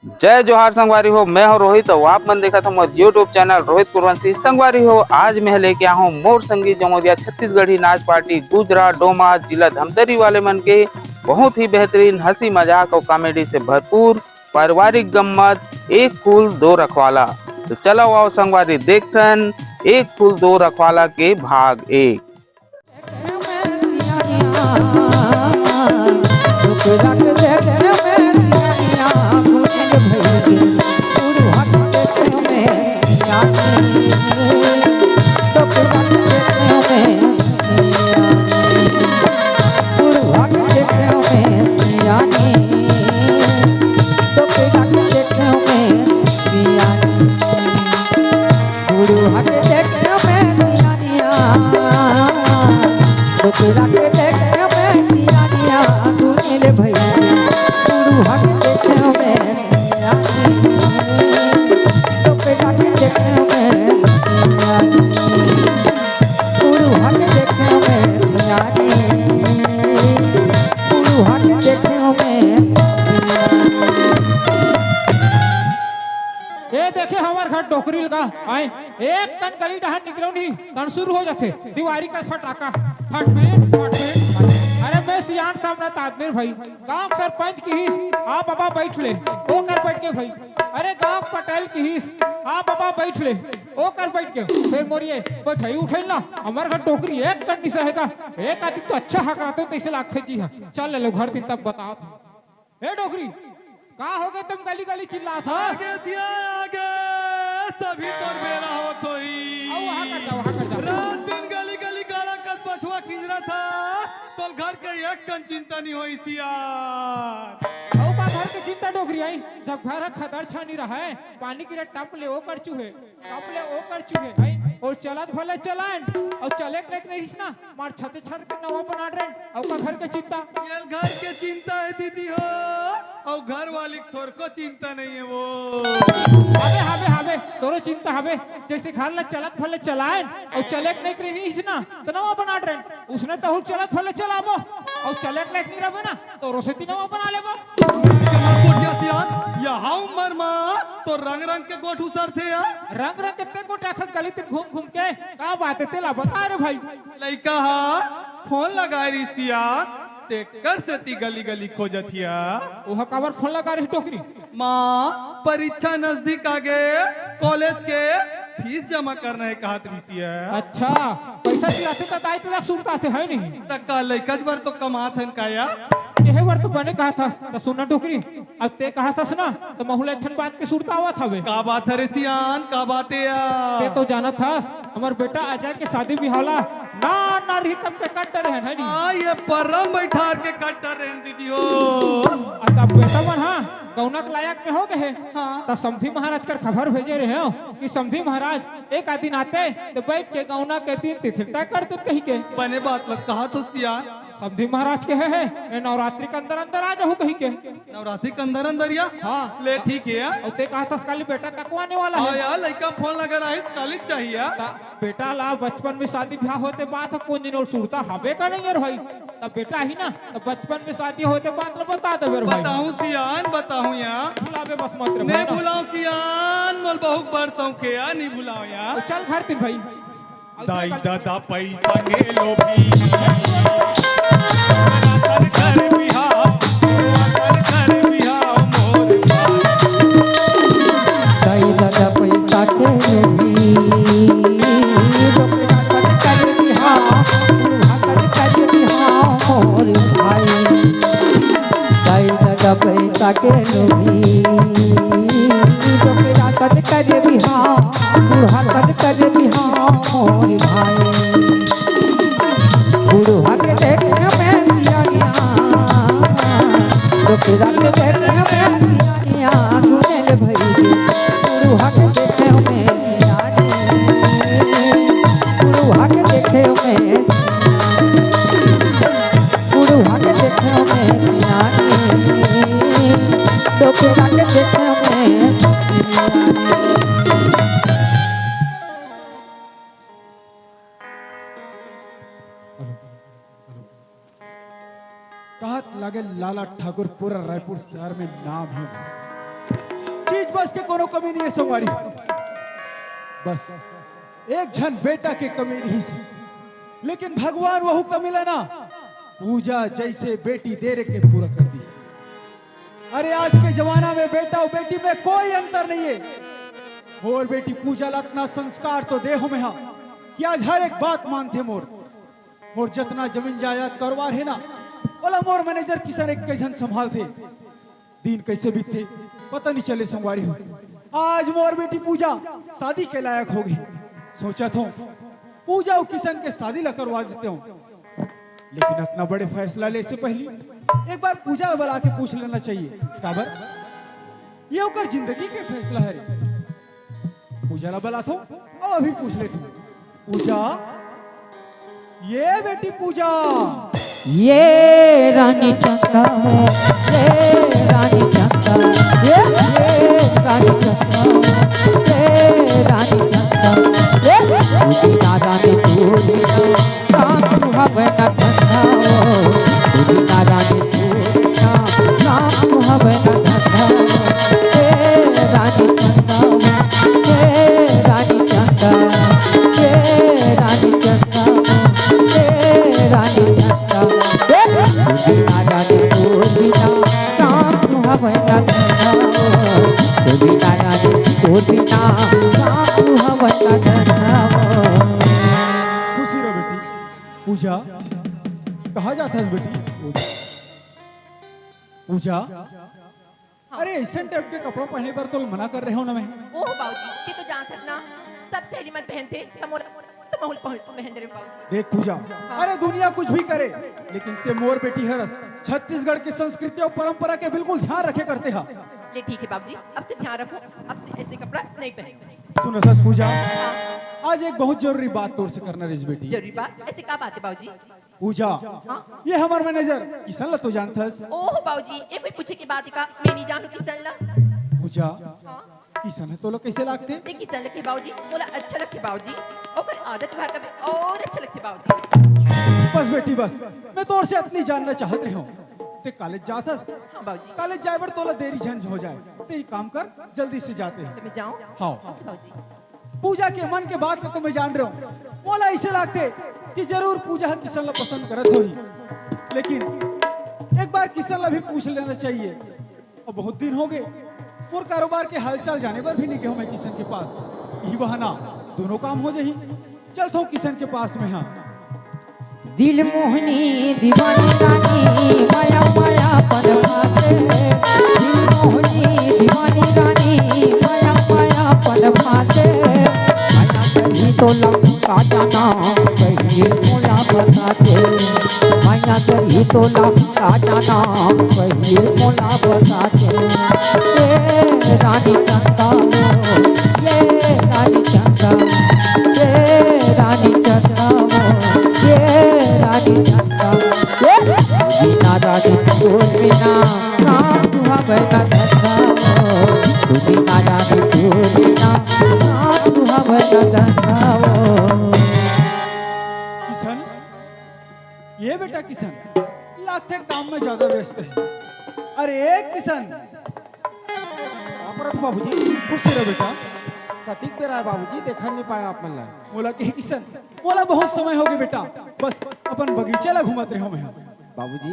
जय जोहार संगवारी हो। मैं हूं रोहित और आप मन देखा था मोर यूट्यूब चैनल रोहित कुरवंशी। संगवारी हो, आज मैं लेके आया हूं मोर संगीत जमोदिया छत्तीसगढ़ी नाच पार्टी गुजरा डोमा जिला धमतरी वाले मन के बहुत ही बेहतरीन हंसी मजाक और कॉमेडी से भरपूर पारिवारिक गम्मत एक फूल दो रखवाला। तो चलो आओ संगवारी देखन एक फूल दो रखवाला के भाग एक। देखे हमार घर डोकरी लगा आए एक कन गली डहर निकलो नहीं तन शुरू हो जाते दीवारी का फटाका फटमेट अरे मैं सियान सामने तादमीर भाई गांव सरपंच की हिस आ बाबा बैठ ले ओ कर बैठ के भाई। अरे गांव पटेल की हिस आ बाबा बैठ ले ओ कर बैठ के फिर मोरिए बैठाई उठे ना हमार घर टोकरी एक कन निसा हैगा एक आदमी तो अच्छा हक रहते तो इसे लागते जी हां चल ले लो घर दिन तब बताओ ए डोकरी का हो गए तुम गली गली चिल्ला था आगे सभी तोर बेरा हो तो ही वहां कर जा रात दिन गली गली गाला कस बछवा खिंजरा था तो घर के एक कन चिंता नहीं होई सियार औ का घर के चिंता डोकरी आई जब घर खदर छानी रहा है पानी की टप ले ओ कर चूहे टप ले ओ कर चूहे आई और चलत भले चलान और चले लेक नहीं ना मार छते छत के नवा बना रहे औ का घर के चिंता ये घर के चिंता है दीदी हो और घर वाली थोर को चिंता नहीं है वो हबे तोरो चिंता हबे जैसे घर ला चलत भले चलान और चले नहीं रही ना तो नवा बना रहे उसने तो चलत भले चलाबो और चले लेक नहीं रहे ना तो रोसती नवा बना लेबो यहाँ उम्र में तो रंग रंग के गोठ उसर थे रंग रंग कितने गोठ ऐसा गली ते घूम घूम के का बात है तेला बता रे भाई लइका हा फोन लगा रही सिया ते कर सती गली गली खोजतिया ओह काबर फोन लगा रही टोकरी माँ परीक्षा नजदीक आ गए कॉलेज के फीस जमा करना है कहा त्रिसिया अच्छा पैसा दिलाते तो ताई तेरा सुनता थे है नहीं तक्का लइका बार तो कमात हन काया केहे बार तो बने कहा था तो सुनना टोकरी अब ते कहा था ना तो महुले ठन बात के सुरता हुआ था वे का बात है रे सियान का बात है ते तो जाना था हमार बेटा अजय के शादी बिहावला ना रही तब के कट रहे है नहीं हां ये परम बैठार के कट रहे दीदी हो तब बेटा बन हां गौनक लायक में हो गए हां तो समधी महाराज कर खबर भेजे रहे हो कि समधी महाराज एक दिन आते तो बैठ के गौना के दिन तिथिता करते कहीं के बने बात लग कहा तो सियान समधी महाराज के है नवरात्रि के अंदर अंदर आ जाओ कहीं के नवरात्रि के अंदर अंदर या हाँ ले ठीक है और ते कहा था काली बेटा टकवाने वाला है यार लड़का फोन लगा रहा है काली चाहिए बेटा ला बचपन में शादी ब्याह होते बात कौन दिन और सुरता हबे का नहीं यार भाई तब बेटा ही ना तो बचपन में शादी होते बात न बता दे भाई बताऊं सियान बताऊं यार बुलावे बस मत रे नहीं बुलाऊं सियान मोल बहुत बड़ शौक है यार नहीं बुलाओ यार चल घर तीन भाई दाई दादा पैसा के लोभी घर बिहार घर बिहार मोर दाई दादा पैसा के लोभी कर बिहार मोर भाई दाई दादा पैसा के लोभी कर बिहार बुढ़ा कर बिहार मोर भाई बुढ़ा के देखने में सियानिया तेरा के देखने में सियानिया सुने भई बुढ़ा के देखने में सियानी बुढ़ा के देखने में बुढ़ा के देखने में सियानी तो तेरा के देखने में कहत लगे लाला ठाकुर पूरा रायपुर शहर में नाम है चीज बस के कोनो कमी नहीं है संगवारी। बस एक झन बेटा के कमी नहीं से, लेकिन भगवान वहु कमी लेना पूजा जैसे बेटी दे रे के पूरा कर दी। अरे आज के जमाना में बेटा और बेटी में कोई अंतर नहीं है। और बेटी पूजा ला इतना संस्कार तो देहो में हा कि आज हर एक बात मानते मोर जितना जमीन जायदाद कारोबार है ना, बोला मोर मैनेजर किसान एक के जन संभालते, दिन कैसे बीतते पता नहीं चले संगवारी हो। आज मोर बेटी पूजा शादी के लायक हो गई। सोचा था पूजा और किशन के शादी ला करवा देते हूँ, लेकिन इतना बड़े फैसला ले से पहले एक बार पूजा बुला के पूछ लेना चाहिए। काबर ये होकर जिंदगी के फैसला है रे। पूजा ला बुला थो और अभी पूछ ले तू। पूजा, ये बेटी पूजा, ये रानी चंदा, ये रानी चंदा, ये रानी चंदा, ये रानी चंदा, ये बिना रानी तू बिना राम तू हवे न ठंडा, बिना रानी तू बिना राम तू हवे न ठंडा। ये रानी चंदा, ये रानी चंदा, ये रानी चंदा, ये रानी चंदा, बिना रानी तू बिना राम तू हवे न ठंडा, बिना रानी तू बिना राम तू हवे न ठंडा। खुशी रहो बेटी। पूजा कहा जाता है बेटी? पूजा, अरे ऐसे टाइप के कपड़ों पहने पर तो मना कर रहे हो ना मैं। ओह बाबूजी, ये तो जानते ना सब सहेली मन पहनते तो माहौल पहन रहे बाबूजी। देख पूजा, अरे दुनिया कुछ भी करे, लेकिन ते मोर बेटी हरस छत्तीसगढ़ की संस्कृति और परंपरा के बिल्कुल ध्यान रखे करते हा। ले ठीक है बाबूजी, अब से ध्यान रखो, अब से ऐसे कपड़ा नहीं पहनेंगे। सुन रस पूजा, आज एक बहुत जरूरी बात तोर से करना रिज बेटी। जरूरी बात? ऐसे क्या बात है बाबूजी? पूजा, ये हमार मैनेजर किशन ला तो जानथस। ओह बाबूजी, ये कोई पूछे की बात है का? मैं नहीं जानू किसन ला। पूजा, किशन है तो लोग कैसे लागते? ते किसन लगे बाबूजी, बोला अच्छा लगते बाबूजी, और आदत भार का और अच्छा लगते बाबूजी। बस बेटी बस, मैं तोर से इतनी जानना चाहत रही हूँ। ते कॉलेज जाथस? हाँ बाबूजी। कॉलेज जाए बर तोला देरी झंझ हो जाए, ते ये काम कर जल्दी से जाते हैं। तो मैं जाऊँ? हाँ। ओके बाबूजी। पूजा के मन के बात तो मैं जान रहा हूँ। बोला ऐसे लागते कि जरूर पूजा किशन ला पसंद करत होगी, लेकिन एक बार किशन ला भी पूछ लेना चाहिए। अब बहुत दिन हो गए और कारोबार के हालचाल जाने पर भी नहीं गया मैं किशन के पास। यही बहाना दोनों काम हो जाही। चलता हूँ किशन के पास में। हाँ, दिल मोहनी दीवानी रानी माया माया पद भाते, दिल मोहनी दीवानी रानी माया माया पद भाते। माया कहीं तो लंका जाना कहीं मोला बताते, माया कहीं तो लंका जाना कहीं मोला बताते। ये रानी चंदा, ये रानी चंदा, ये रानी चंदा, ये रानी चंदा, बिना रानी तू बिना राम तू हवे न ठंडा, बिना रानी तू बिना राम तू हवे न ठंडा। किशन, ये बेटा किशन लागते काम में ज्यादा व्यस्त है। अरे एक किशन, बाबूजी खुश रहो बेटा। कतिक पे रहा है बाबूजी, देखा नहीं पाया आप मन ला। बोला कि किशन, बोला बहुत समय हो गया बेटा, बस अपन बगीचे ला घूमत रहे हो मैं। बाबूजी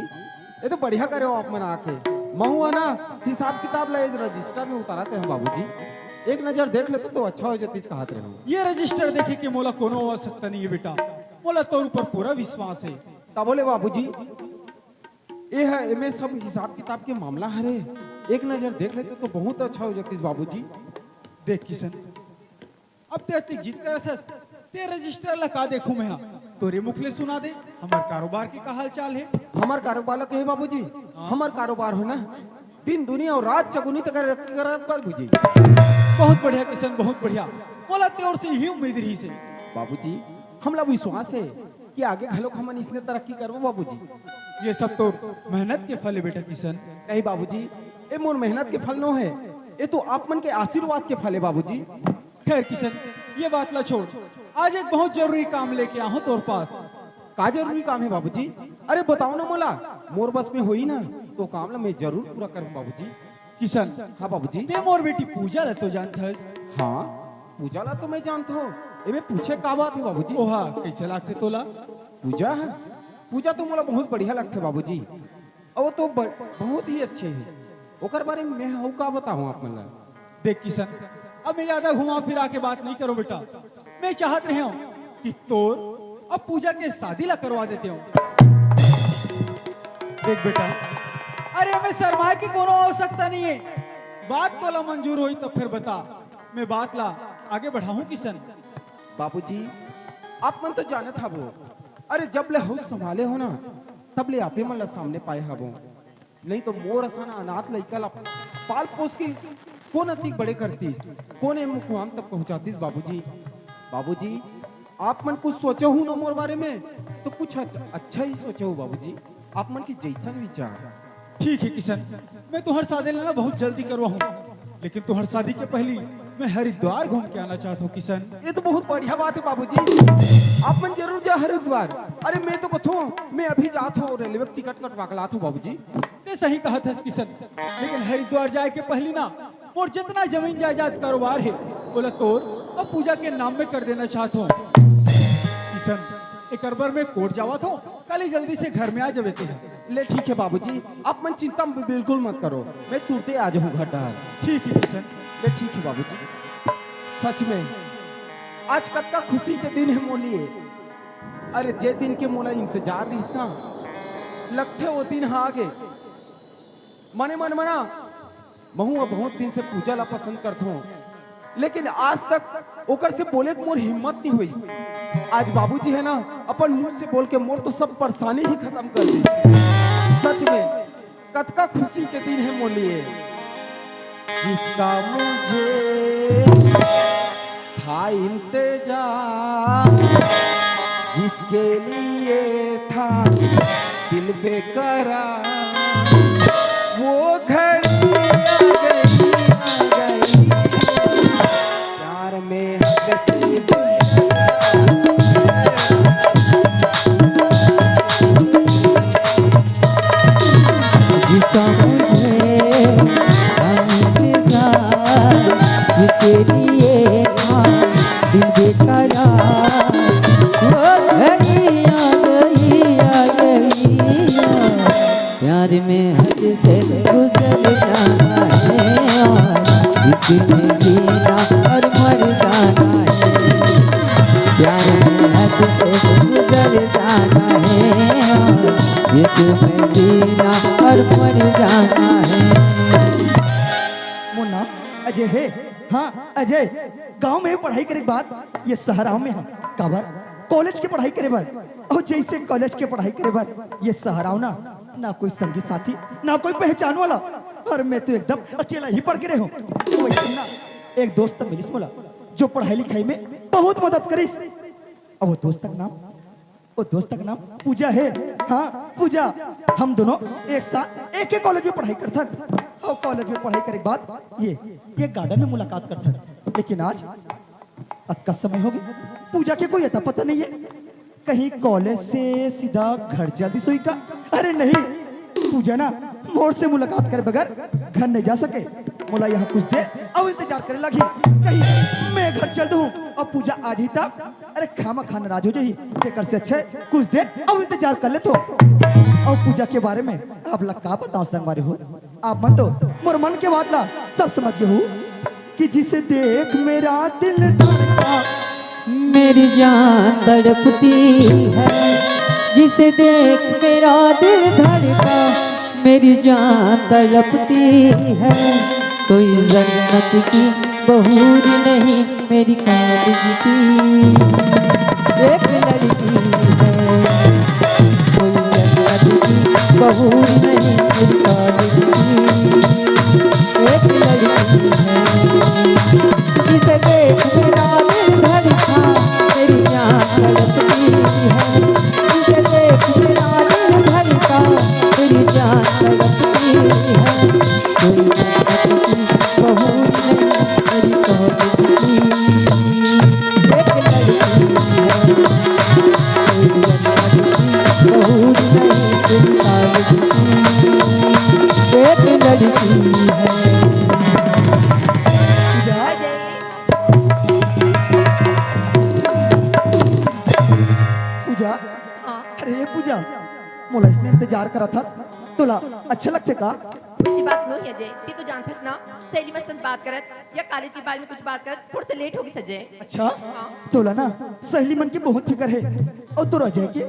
ये तो बढ़िया करे हो आप मन आके। महुआ ना हिसाब किताब ला रजिस्टर में उतारते हैं बाबूजी, एक नजर देख लेते तो अच्छा हो जाती इसका हाथ रहे। ये रजिस्टर देखे कि मोला कोनो आवश्यकता नहीं है बेटा, मोला तोर ऊपर पूरा विश्वास है। तब बोले बाबूजी ये है इमे सब हिसाब किताब के मामला हरे, एक नजर देख लेते तो बहुत अच्छा हो जाती बाबूजी। देख किशन, अब ते अति जीत कर थस, ते रजिस्टर ला का देखूं मैं। तोरे मुख ले सुना दे हमार कारोबार की का हाल चाल है। हमार कारोबार ला कहे बाबूजी, हमार कारोबार हो ना दिन दुनिया और रात चगुनी तक करत बाबूजी। बहुत बढ़िया किशन, बहुत बढ़िया। बोला तेर से ही उम्मीद रही से बाबूजी, हमला विश्वास है कि आगे घलोक हमन इसने तरक्की करबो बाबूजी। ये सब तो मेहनत के फल है बेटा किशन। नहीं बाबूजी, ये मोर मेहनत के फल नो है, ये तो आप मन के आशीर्वाद के फल है बाबूजी। खैर किशन, ये बात ला छोड़, आज एक बहुत जरूरी काम लेके आया हूँ तोर पास। का जरूरी काम है बाबूजी? अरे बताओ ना मोला, मोर बस में होई ना तो काम ला मैं जरूर पूरा करूँ बाबूजी। किशन हाँ बाबूजी। ते मोर बेटी पूजा ला तो जानत हस। हाँ पूजा ला तो मैं जानता हूँ। एमे पूछे का बात है बाबूजी? ओहा कैसे लागते तोला? पूजा है, पूजा तो मोला बहुत बढ़िया लगते बाबूजी। और वो तो बहुत ही अच्छे है। ओकर बारे में मैं हूँ का बताऊँ आप मन ला? देख किशन, अब मैं ज्यादा घुमा फिरा के बात नहीं करो बेटा। मैं चाहत रहे हूँ कि तोर अब पूजा के शादी ला करवा देते हूँ। देख बेटा, अरे मैं शर्मा की कोनो आवश्यकता नहीं है। बात तो ला मंजूर हुई तब फिर बता, मैं बात ला आगे बढ़ाऊं किशन। बाबूजी आप मन तो जाने था वो, अरे जब ले हाउस संभाले हो ना तब ले आपे मन ला सामने पाए हबो। नहीं तो मोर असाना अनाथ लइका ला पाल पोस के कौन अति बड़े करतीस, कौन ए मुकाम तक पहुंचातीस बाबूजी। बाबूजी आप मन कुछ सोचे हो ना मोर बारे में तो कुछ अच्छा ही सोचे हो बाबूजी। आप मन की जैसन विचार। ठीक है किशन, मैं तुम्हार शादी लेना बहुत जल्दी करवाऊं, लेकिन तुम्हार शादी के पहले मैं हरिद्वार घूम के आना चाहता हूँ किशन। ये तो बहुत बढ़िया बात है बाबूजी। आप मन जरूर जा हरिद्वार। अरे मैं तो बथो मैं अभी जात हूँ, रेलवे टिकट कटवा के लात हूँ बाबूजी। ते सही कहा था किशन, लेकिन हरिद्वार जाए के पहले ना और जितना जमीन जायदाद कारोबार है बोला तोर और पूजा के नाम में कर देना चाहता हूँ किशन। एक बार मैं कोर्ट जावा था, कल ही जल्दी से घर में आ जावे थे। ले ठीक है बाबूजी, आप मन चिंता बिल्कुल मत करो, मैं तुरते आ जाऊँ घर डाल। ठीक है किशन। ले ठीक है बाबूजी। सच में आज कत्ता खुशी के दिन है मोलिए। अरे जे दिन के मोला इंतजार रिश्ता लगते वो दिन हाँ आगे मने मन मना महू बहुत दिन से पूजा ला पसंद करता हूँ, लेकिन आज तक ओकर से बोले के मोर हिम्मत नहीं हुई। आज बाबूजी है ना अपन मुंह से बोल के मोर तो सब परेशानी ही खत्म कर दी। सच में कतका खुशी के दिन है मोलिए, जिसका मुझे था इंतजार, जिसके लिए था दिल बेकरार, वो घड़ी आ गई प्यार में जिसका मुझे इंतजार, जिसके लिए था दिल बेकरार, वो घड़ी आ गई प्यार में हद से गुजर जाना है और इसमें जीना और मर जाना है। प्यार में हद से गुजर जाना है और इसमें जीना और मर जाना है। मुन्ना अजय है। हाँ अजय, गांव में पढ़ाई करे के बाद ये शहरा में हम काबर कॉलेज के पढ़ाई करे बार, और जैसे कॉलेज के पढ़ाई करे बार ये शहरा ना कोई संगी साथी ना कोई पहचान वाला, और मैं तो एकदम अकेला ही पढ़ के रहे हूँ। तो वैसे ना एक दोस्त मिलिस बोला जो पढ़ाई लिखाई में बहुत मदद करिस, और वो दोस्त का नाम पूजा है। हाँ पूजा, हम दोनों एक साथ एक ही कॉलेज में पढ़ाई करते हैं, और कॉलेज में पढ़ाई करे के बाद ये गार्डन में मुलाकात करते हैं। लेकिन आज का समय हो गया, पूजा के कोई अता पता नहीं है, कहीं कॉलेज से सीधा घर जल्दी सोई का। अरे नहीं, पूजा ना मोर से मुलाकात करे बगैर घर नहीं जा सके। मोला यहाँ कुछ देर अब इंतजार करे लगी, कहीं मैं घर चल दूँ और पूजा आज ही तब अरे खामा खाना नाराज हो जाही। तेकर से अच्छे कुछ देर अब इंतजार कर ले तो। और पूजा के बारे में आप लग का बताओ संगवारी हो, आप मन तो मोर मन के बात ला सब समझ गए हो कि जिसे देख मेरा दिल धड़का, मेरी जान तड़पती है, जिसे देख मेरा दिल धड़का, मेरी जान तड़पती है। कोई जन्नत की बहूर नहीं मेरी कॉलेज की एक लड़की है, कोई जन्नत की बहूर नहीं मेरी कॉलेज की एक लड़की है। जिसे देख मेरा दिल धड़का, मेरी जान तड़पती है, जिसे देख मेरा दिल धड़का, मेरी जान तड़पती है। कोई जन्नत की बहू नहीं मेरी कॉलेज की एक लड़की है, कोई जन्नत की बहू नहीं मेरी कॉलेज की एक लड़की है। इंतजार करा था तोला अच्छा लगते का? ऐसी बात नहीं है अजय, ती तो जानथस ना सहेली में संग बात करत या कॉलेज के बारे में कुछ बात करत थोड़ा सा लेट होगी सजय। अच्छा तोला ना सहेली मन की बहुत फिक्र है और तो अजय की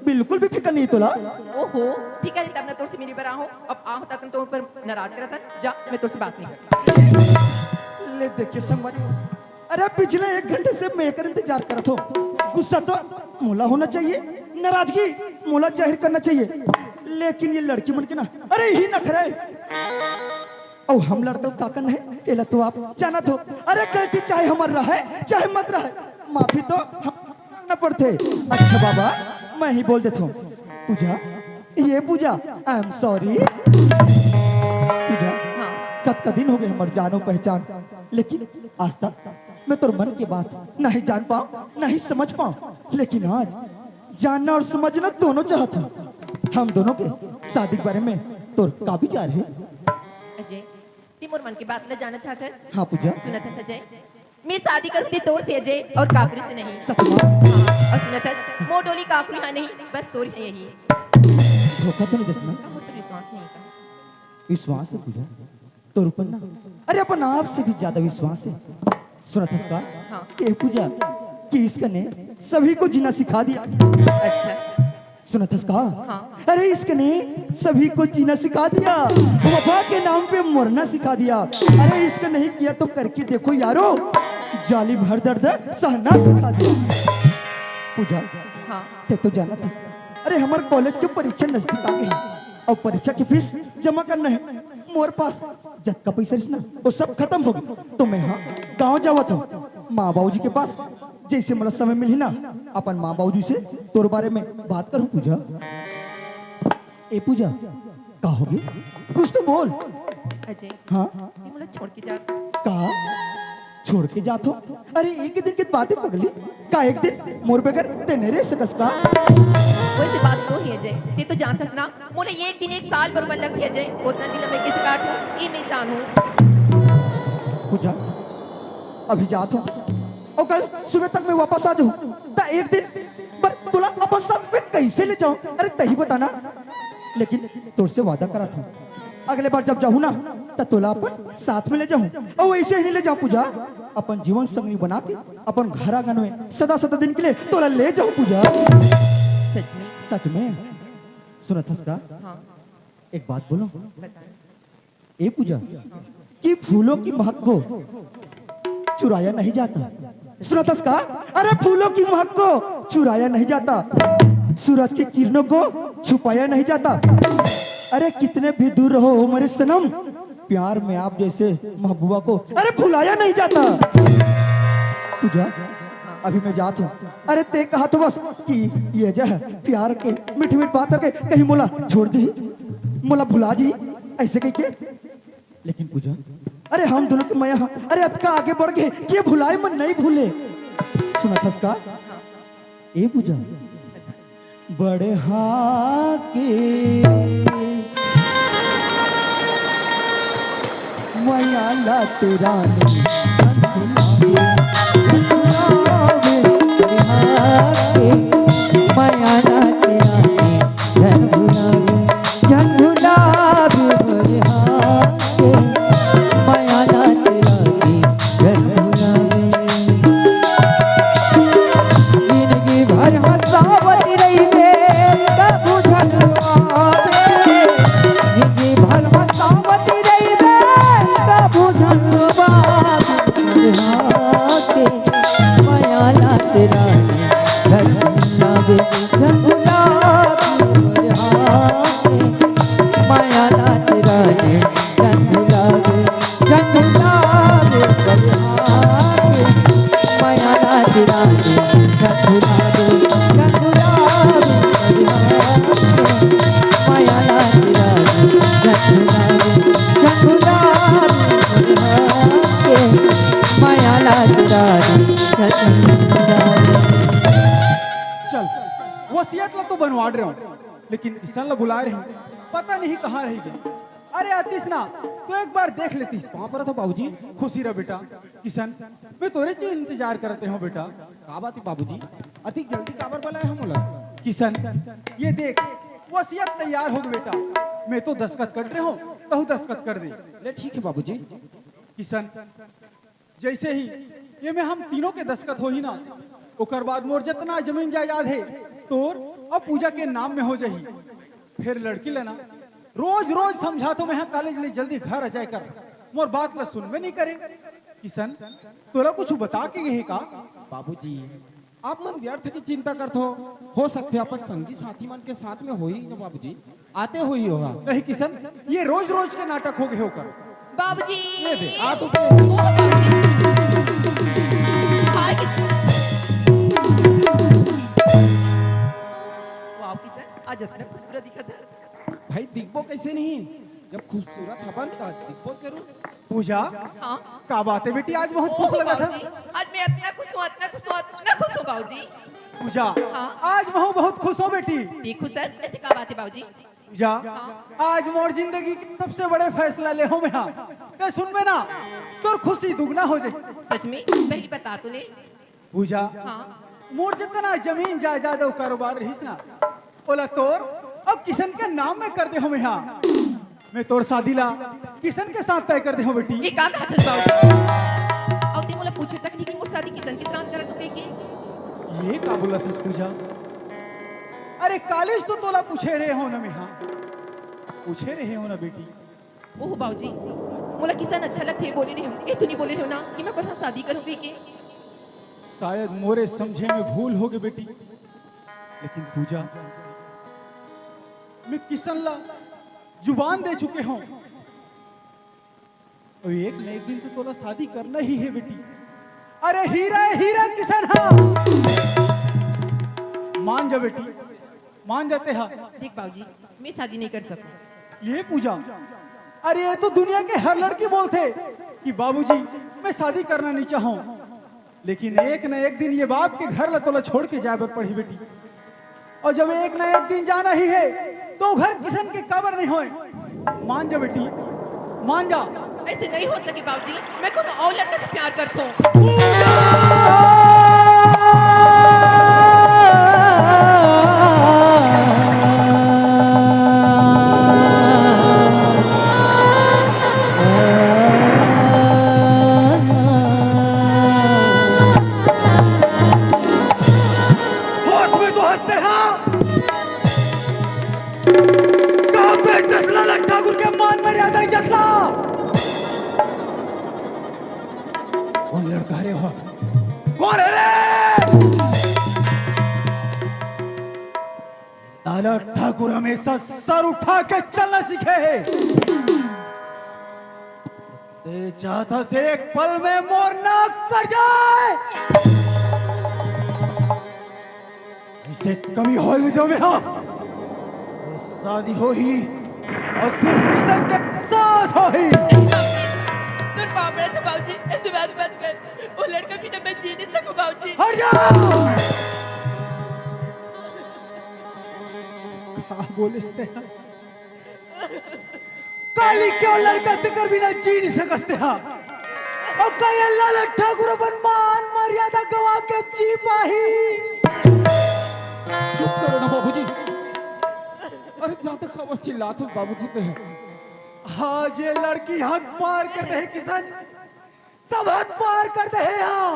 बिल्कुल भी फिक्र नहीं तोला। ओहो ठीक है तब ना तोर से मिली बार आऊं, अब आऊं तक तो ऊपर नाराज करता जा, मैं तोर से बात नहीं करती। ले देखिए संगवारी, अरे पिछले 1 घंटे से मैं कर इंतजार करत हो। गुस्सा तो मोला होना चाहिए, नाराजगी मोला जाहिर करना चाहिए, लेकिन ये लड़की मन के ना अरे ही न खरे और हम लड़कल काकन है एला तो आप जानत हो। अरे कहती चाहे हमर रहे चाहे मत रहे माफी तो हम मांगना पड़ते। अच्छा बाबा मैं ही बोल देता हूँ पूजा, ये पूजा आई एम सॉरी पूजा। कत का दिन हो गए हमार जानो पहचान, लेकिन आज तक मैं तोर मन की बात नहीं जान पाऊं नहीं समझ पाऊं, लेकिन आज जानना और समझना दोनों चाहता हूं। हम दोनों के शादी के बारे में तोर का विचार है? अजय तिमोर मन की बात ले जाना चाहता है? हाँ पूजा सुनत है अजय, मैं शादी करूंगी तोर से अजय और काकुरी से नहीं। सच में और सुनत है मोटोली काकुरी हाँ नहीं बस तोर है यही। धोखा तो नहीं दसना, वो तो विश्वास नहीं का। विश्वास है पूजा तोर ऊपर ना, अरे अपन आप से भी ज्यादा विश्वास है। सुना था इसका हाँ। ये पूजा कि इसका ने सभी को जीना सिखा दिया। अच्छा सुना था इसका हाँ। अरे इसके ने सभी को जीना सिखा दिया, वफा के नाम पे मरना सिखा दिया। अरे इसका नहीं किया तो करके देखो यारो, जालिम हर दर्द सहना सिखा दिया। पूजा हाँ ते तो जाना था, अरे हमारे कॉलेज के परीक्षा नजदीक आ गई और परीक्षा की फीस जमा करना है। मोर पास जब का पैसा ना वो सब खत्म हो गया, तो मैं हाँ गाँव जावा था माँ बाबूजी के पास। जैसे मतलब समय मिली ना अपन माँ बाबूजी से तोर बारे में बात करूं। पूजा ए पूजा का होगी कुछ तो बोल। अजय हाँ ये मुझे छोड़ के जा। का छोड़ के जात हो? अरे एक दिन की बातें पगली का एक दिन मोर बगैर ते नहीं रह सकस का? वैसे बात तो ही अजय, ते तो जानथस ना मोले एक दिन 1 साल बरोबर लग गया अजय, उतना दिन मैं किसे काटूं ये मैं जानूं। पूजा अभी जात हो और कल सुबह तक मैं वापस आ जाऊं ता एक दिन पर तुला अपन साथ में कैसे ले जाऊं? अरे तही बताना, लेकिन तोर से वादा करा था अगले बार जब जाऊं ना तो तुला अपन साथ में ले जाऊं और वैसे ही नहीं ले जाऊं पूजा, अपन जीवन संगी बना के अपन घर आंगन में सदा सदा दिन के लिए तुला ले जाऊं पूजा। सच में? सच में। सुना था इसका हाँ एक बात बोलो बता। ए पूजा कि फूलों की महक को चुराया नहीं जाता। सुना था इसका? अरे फूलों की महक को चुराया नहीं जाता, सूरज की किरणों को छुपाया नहीं जाता। अरे कितने भी दूर रहो हो मेरे सनम, प्यार में आप जैसे महबूबा को अरे भुलाया नहीं जाता। पूजा अभी मैं जात हूँ, अरे ते कहा तो बस कि ये जो है प्यार के मीठी मीठी बात करके कहीं मोला छोड़ दी मोला भुला दी ऐसे कह के। लेकिन पूजा अरे हम दोनों के मैं अरे अतका आगे बढ़ गए कि ये भुलाए मन नहीं भूले। सुना था इसका ए पूजा बड़े हाँ के मैया ला तेरा वसीयत ला तो बनवा रहे हूँ, लेकिन किसान ला बुला रहे हैं, पता नहीं कहाँ रह गए। अरे आतिश ना तो एक बार देख लेती। वहाँ पर तो बाबूजी खुशी रह बेटा। किशन मैं तोरे चीज इंतजार करते हो बेटा। का बात है बाबूजी, अति जल्दी काबर बुलाए हम लोग? किशन ये देख वसीयत तैयार हो गई बेटा। मैं तो दस्तखत कर रहे हो, तहु दस्तखत कर दे। ले ठीक है बाबूजी। किशन, जैसे ही ये में हम तीनों के दस्तखत हो ही ना, ओकर बाद मोर जितना जमीन जायदाद है तोर और पूजा के नाम में हो जाही। फिर लड़की लेना रोज रोज समझा तो मैं यहाँ कॉलेज ले जल्दी घर आ जाए कर, मोर बात ला सुनबे नहीं करे। किशन, तोरा कुछ बता के गए का? बाबूजी आप मन व्यर्थ की चिंता करते हो सकते अपन संगी साथी मन के साथ में हो ही ना बाबूजी, आते हो ही होगा। नहीं किशन, ये रोज रोज के नाटक हो गए होकर। बाबूजी ये दे आ तो हाय वाह किशन, आज इतना खूबसूरत दिखा था। भाई दिखबो कैसे नहीं, जब खूबसूरत हवन का दिखबो करूं। पूजा, हाँ का बात है बेटी, आज बहुत खुश ओह, लगा था। बाबूजी, आज मैं इतना खुश हूँ, इतना खुश हूँ, इतना खुश हूँ बाबूजी। पूजा, हाँ। आज मैं बहुत खुश हूँ बेटी। ये खुश है, ऐसे क्या बात है बाबूजी? पूजा, आज मोर जिंदगी के सबसे बड़े फैसला ले हो मैं हाँ। ते सुन में ना, तोर खुशी दुगना हो जाए। सच में पहली बता तो ले। पूजा, हाँ मोर जितना जमीन जायदाद और कारोबार रहीस ना, ओला तोर अब किशन के नाम में कर दे हो मैं हाँ। मैं तोर शादी ला किशन के साथ तय कर दे हो बेटी। ये का कहा था बाबूजी? और ते मोला पूछे तक नहीं कि मोर शादी किसन के साथ करत हो के? ये का बोला था पूजा? अरे कॉलेज तो तोला पूछे रहे हो ना मैं हाँ, पूछे रहे हो ना बेटी। ओह बाबूजी, मोला किसन अच्छा लगते है, बोले नहीं ये तो नहीं बोले रहे हो ना कि मैं कहाँ शादी करूँगी के? शायद मोरे समझे में भूल हो गई बेटी, लेकिन पूजा मैं किशन ला जुबान दे चुके हूँ और एक न एक दिन तो तोला शादी करना ही है बेटी। अरे हीरा हीरा किशन हाँ, मान जा बेटी, मान जाते हाँ। देख बाबूजी, मैं शादी नहीं कर सकती। ये पूजा, अरे ये तो दुनिया के हर लड़की बोलते कि बाबूजी मैं शादी करना नहीं चाहूं, लेकिन एक न एक दिन ये बाप के घर ला तोला छोड़ के जाए पड़ी बेटी। और जब एक न एक दिन जाना ही है तो घर किशन के कबर नहीं होए। मान जा बेटी, मान जा। ऐसे नहीं हो सके बाबूजी, मैं को और लड़के से प्यार करता हूँ। होश में तो हंसते हैं, कहाँ पे ससला लग ठाकुर के मान मर्यादा इज्जत ला। कौन लड़का रे हो? कौन है रे? लाला ठाकुर हमेशा सर उठा के चलना सीखे है। ते चाहता से एक पल में मोर नाक कर जाए, इसे कमी हॉल में जो में हो वो शादी हो ही और सिर्फ किशन के साथ हो ही। तुम पाप रहे थे बाबूजी, ऐसे बात मत कर। वो लड़का बिना मैं जी नहीं सकूं बाबूजी। हट जा। क्या बोलते हैं? काली क्यों लड़का तिकर बिना जी नहीं सकते हैं? और कहीं लाला ठाकुर अपन मान मर्यादा गवा के जी पाही। चुप करो ना बाबूजी। अरे ज्यादा खबर चिल्लात हो बाबूजी पे है। आज ये लड़की हद पार कर दे किशन, सब हद पार कर दे यहाँ।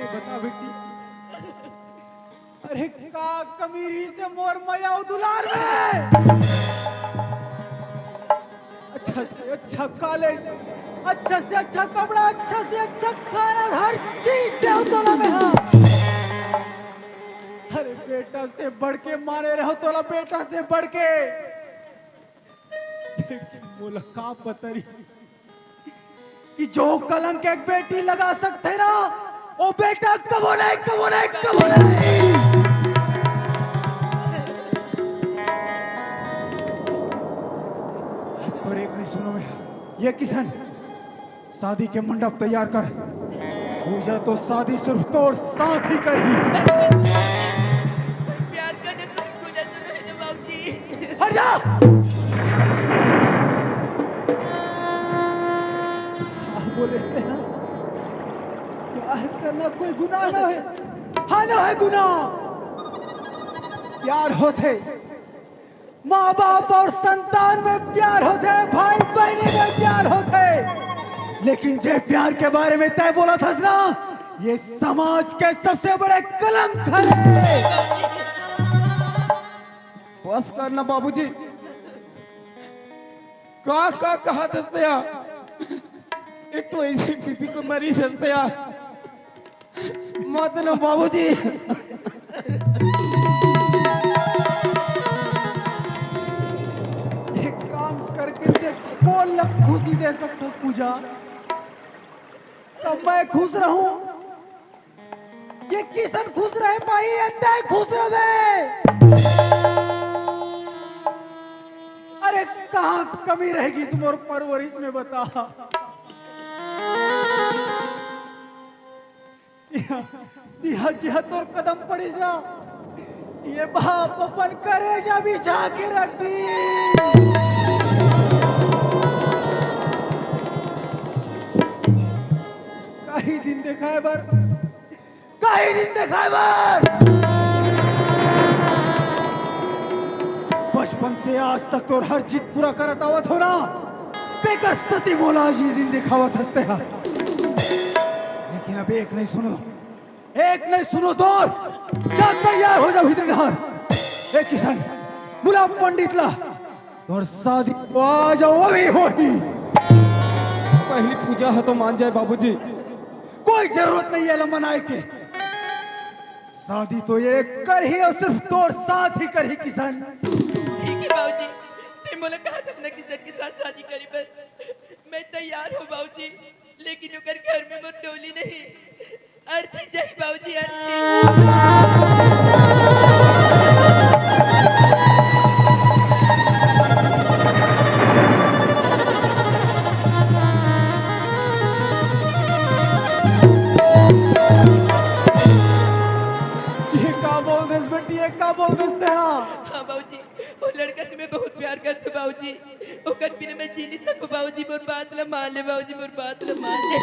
बता बेटी, अरे का कमीरी से मोर मया दुलार में। अच्छा से अच्छा कॉलेज, अच्छा से अच्छा कपड़ा, अच्छा से अच्छा खाना, हर चीज दे तोला में हाँ। अरे बेटा से बढ़ के मारे रहो तोला, बेटा से बढ़ के। बोला का पतरी कि जो कलंक एक बेटी लगा सकते ना, ओ बेटा कबो नहीं, कबो नहीं, कबो नहीं। और एक नहीं सुनो ये किशन, शादी के मंडप तैयार कर। पूजा तो शादी सिर्फ तोर साथ ही करी। प्यार करने को पूजा तो नहीं ना बाबूजी। हट जा। बोलते हैं प्यार करना कोई गुनाह ना है। हाँ ना है गुनाह, प्यार होते, माँ बाप और संतान में प्यार होते, भाई बहनी में प्यार होते, लेकिन जे प्यार के बारे में तय बोला था ना, ये समाज के सबसे बड़े कलंक है। बस करना बाबूजी, का कहा दसते एक तो ऐसे पीपी को मरी सस्ते मत ना बाबूजी। एक काम करके कौन लग खुशी दे सकता पूजा, तब मैं खुश रहूं, ये किसन खुश रहे पाई, तय खुश रहे। अरे कहाँ कमी रहेगी इस मोर परवरिश में बता। जी हाँ तोर कदम पड़ी ना, ये बाप अपन करेजा बिछा के रख दी। कहीं दिन देखा है बर, कहीं दिन देखा है बर। बचपन से आज तक तोर हर जिद पूरा करत आवत हो ना, बेकर सती मोला जी दिन दिखावत हंसते हैं। लेकिन अब एक नहीं सुनो, एक नहीं सुनो तोर, क्या तैयार हो जाओ इधर नहर। एक किसान बुला पंडित ला, तोर शादी आ जाओ अभी होगी। पहली पूजा है तो मान जाए बाबूजी, कोई जरूरत नहीं है मनाए के, शादी तो ये कर ही और सिर्फ तोर साथ ही कर ही किसान। ठीक है बाबूजी, तुम बोले कहा था ना किसान के साथ शादी करी पर मैं तैयार हूँ बाबूजी, लेकिन ओकर घर में मोर डोली नहीं, अर्थी जाई बाबूजी, अर्थी। ये का बोल देस बेटी, ये का बोल देस तेहा। हाँ बाबूजी, वो लड़का से मैं बहुत प्यार करते बाबूजी, ओकर बिना मैं जी नहीं सकूं बाबूजी, मोर बात ला मान ले बाबूजी, मोर बात ला मान ले।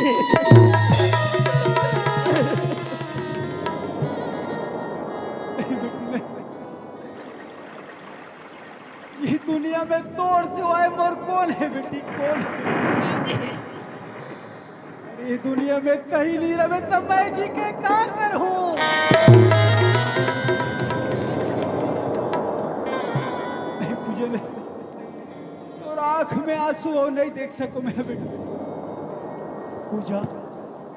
ये दुनिया में तोड़ सिवाय मोर कौन है बेटी, कौन है? ये दुनिया में कहीं नहीं रहे तब मैं जी के का करूं? नहीं मुझे नहीं, तो आंख में आंसू हो नहीं देख सकूं मैं बेटी। पूजा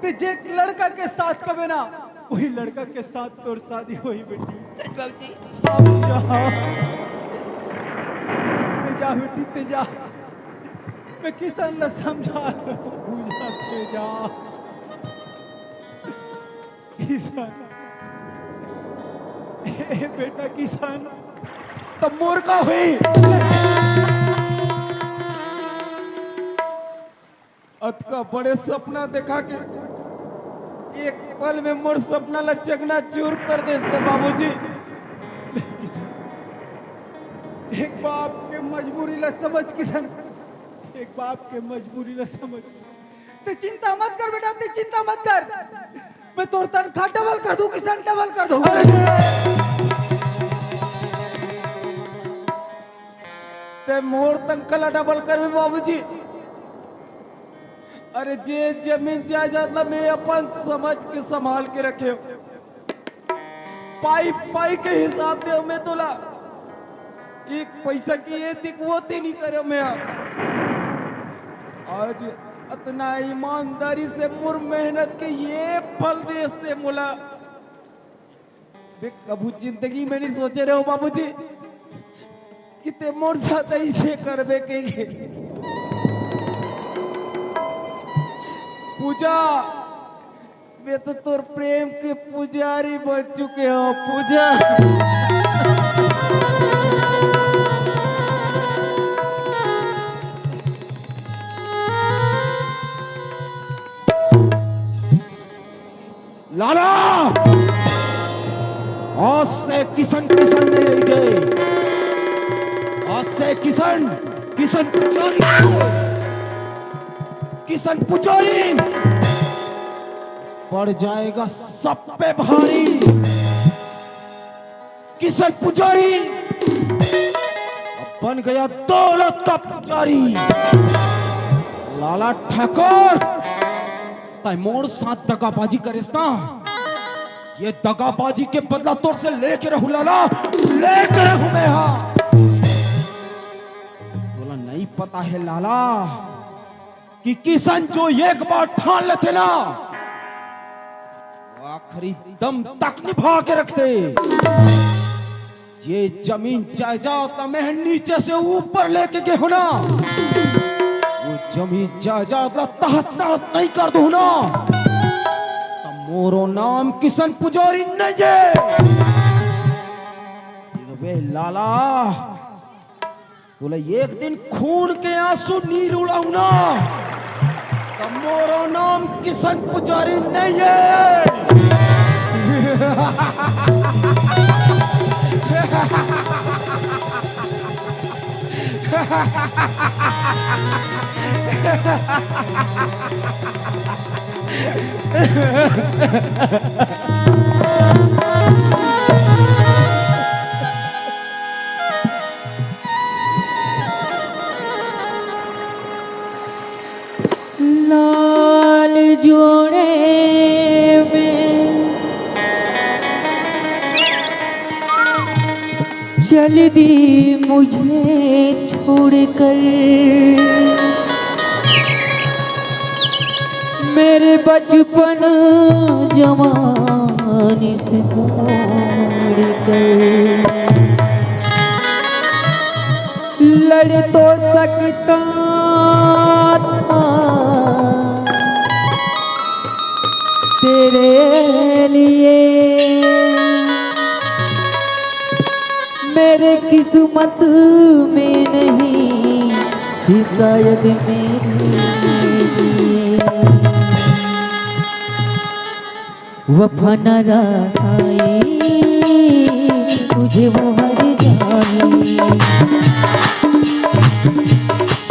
ते जे लड़का के साथ कबे ना, वही लड़का के साथ तोर शादी हुई बेटी। सच बाबूजी? हाँ पूजा, जा बेटी ते जा, मैं किसान न समझा रहा हूँ। पूजा ते जा किसान, ए बेटा किसान, तब मोर का हुई। अतका बड़े सपना देखा के एक पल में मोर सपना ला चकना चूर कर देते बाबूजी। एक बाप के मजबूरी ला समझ किसान, एक बाप के मजबूरी ला समझ। ते चिंता मत कर बेटा, ते चिंता मत कर, मैं तोर तनख्वाह डबल कर दूं किसान, डबल कर दूं। ते मोर तनख्वाह डबल कर बाबूजी। अरे जे जमीन जायदाद ला मैं अपन समझ के संभाल के रखे, पाई पाई के हिसाब दे मैं तोला, एक पैसा की ये दिखवते नहीं करे मैं। आज इतना ईमानदारी से मुर मेहनत के ये फल देते मोला, वे कबू जिंदगी में नहीं सोचे रहे हो बाबूजी कि ते मोर साथ ऐसे करबे के। पूजा, वे तो तोर प्रेम के पुजारी बन चुके हो पूजा। लाला, आज से किशन किशन नहीं रह गए, आज से किशन किशन पुजारी, किशन पुजारी पड़ जाएगा सब पे भारी। किशन पुजारी बन गया दौलत का पुजारी। लाला ठाकुर तैमूर साथ दगाबाजी करेस ना, ये दगाबाजी के बदला तोर से लेके रहूं लाला, लेके रहूं मैं। हाँ बोला नहीं पता है लाला कि किशन जो एक बार ठान लेते ना वो आखिरी दम तक निभा के रखते। ये जमीन जायदाद में नीचे से ऊपर लेके गए हो ना, वो जमीन जायदाद तहस नहस नहीं कर दो ना, तो मोरो नाम किशन पुजारी नहीं है। वे लाला बोले एक दिन खून के आंसू नीर उड़ाऊ ना, तो मोरो नाम किशन पुजारी नहीं है। लाल जोड़े में चल दी मुझे छोड़कर, मेरे बचपन जवानी से मोड़कर। लड़ तो सकता था तेरे लिए, मेरे किस्मत में नहीं थी शायद मेरे लिए। वफा न रहाई तुझे वो हर जाई,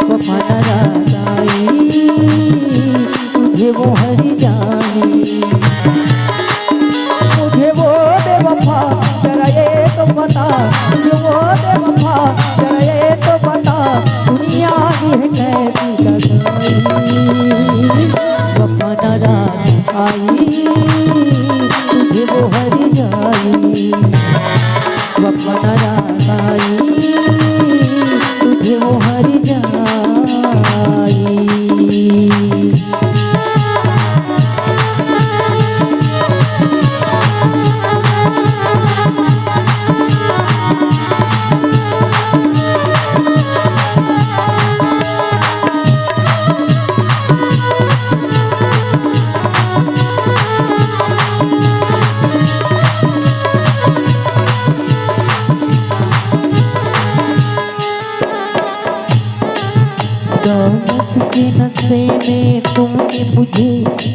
वफा न रहाई तुझे वो हर जाई। मुझे वो बेवफा जरा ये तो बता, मुझे वो बेवफा जरा ये तो बता, दुनिया की है कैसी लगाई। वफा न रहाई तुझे वो हर जाई, वफा न रहाई तुझे वो हर जाई। के नशे में तुमने मुझे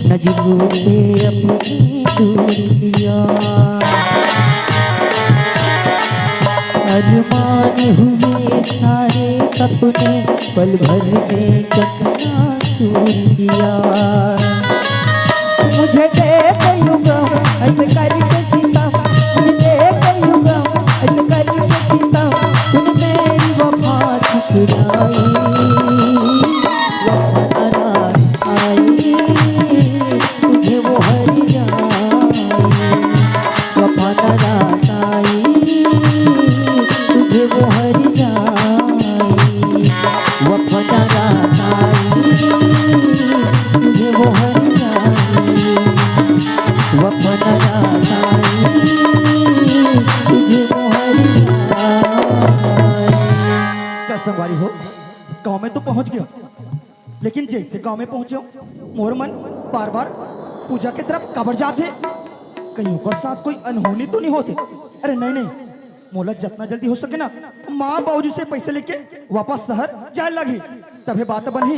नजरों से अपनी दूर किया, अरमान हुए सारे सपने पल भर में चकनाचूर किया। मुझे देख युगा ऐसे करके जीता, मुझे देख युगा ऐसे करके जीता, तुम मेरी वफा ठुकराई। तुझे वो हर जाई, वफा न रहाई तुझे वो हर जाई, वफा न रहाई तुझे वो हर जाई, वफा न रहाई तुझे वो हर जाई। चल संगवारी हो, गांव में तो पहुंच गया, लेकिन जैसे गांव में पहुंचे मोर मन बार बार पूजा की तरफ कबर जाते, कहीं ऊपर साथ कोई अनहोनी तो नहीं होते। अरे नहीं नहीं, मोला जितना जल्दी हो सके ना माँ बाबूजी से पैसे लेके वापस शहर जाए लगी, तभी बात बनी।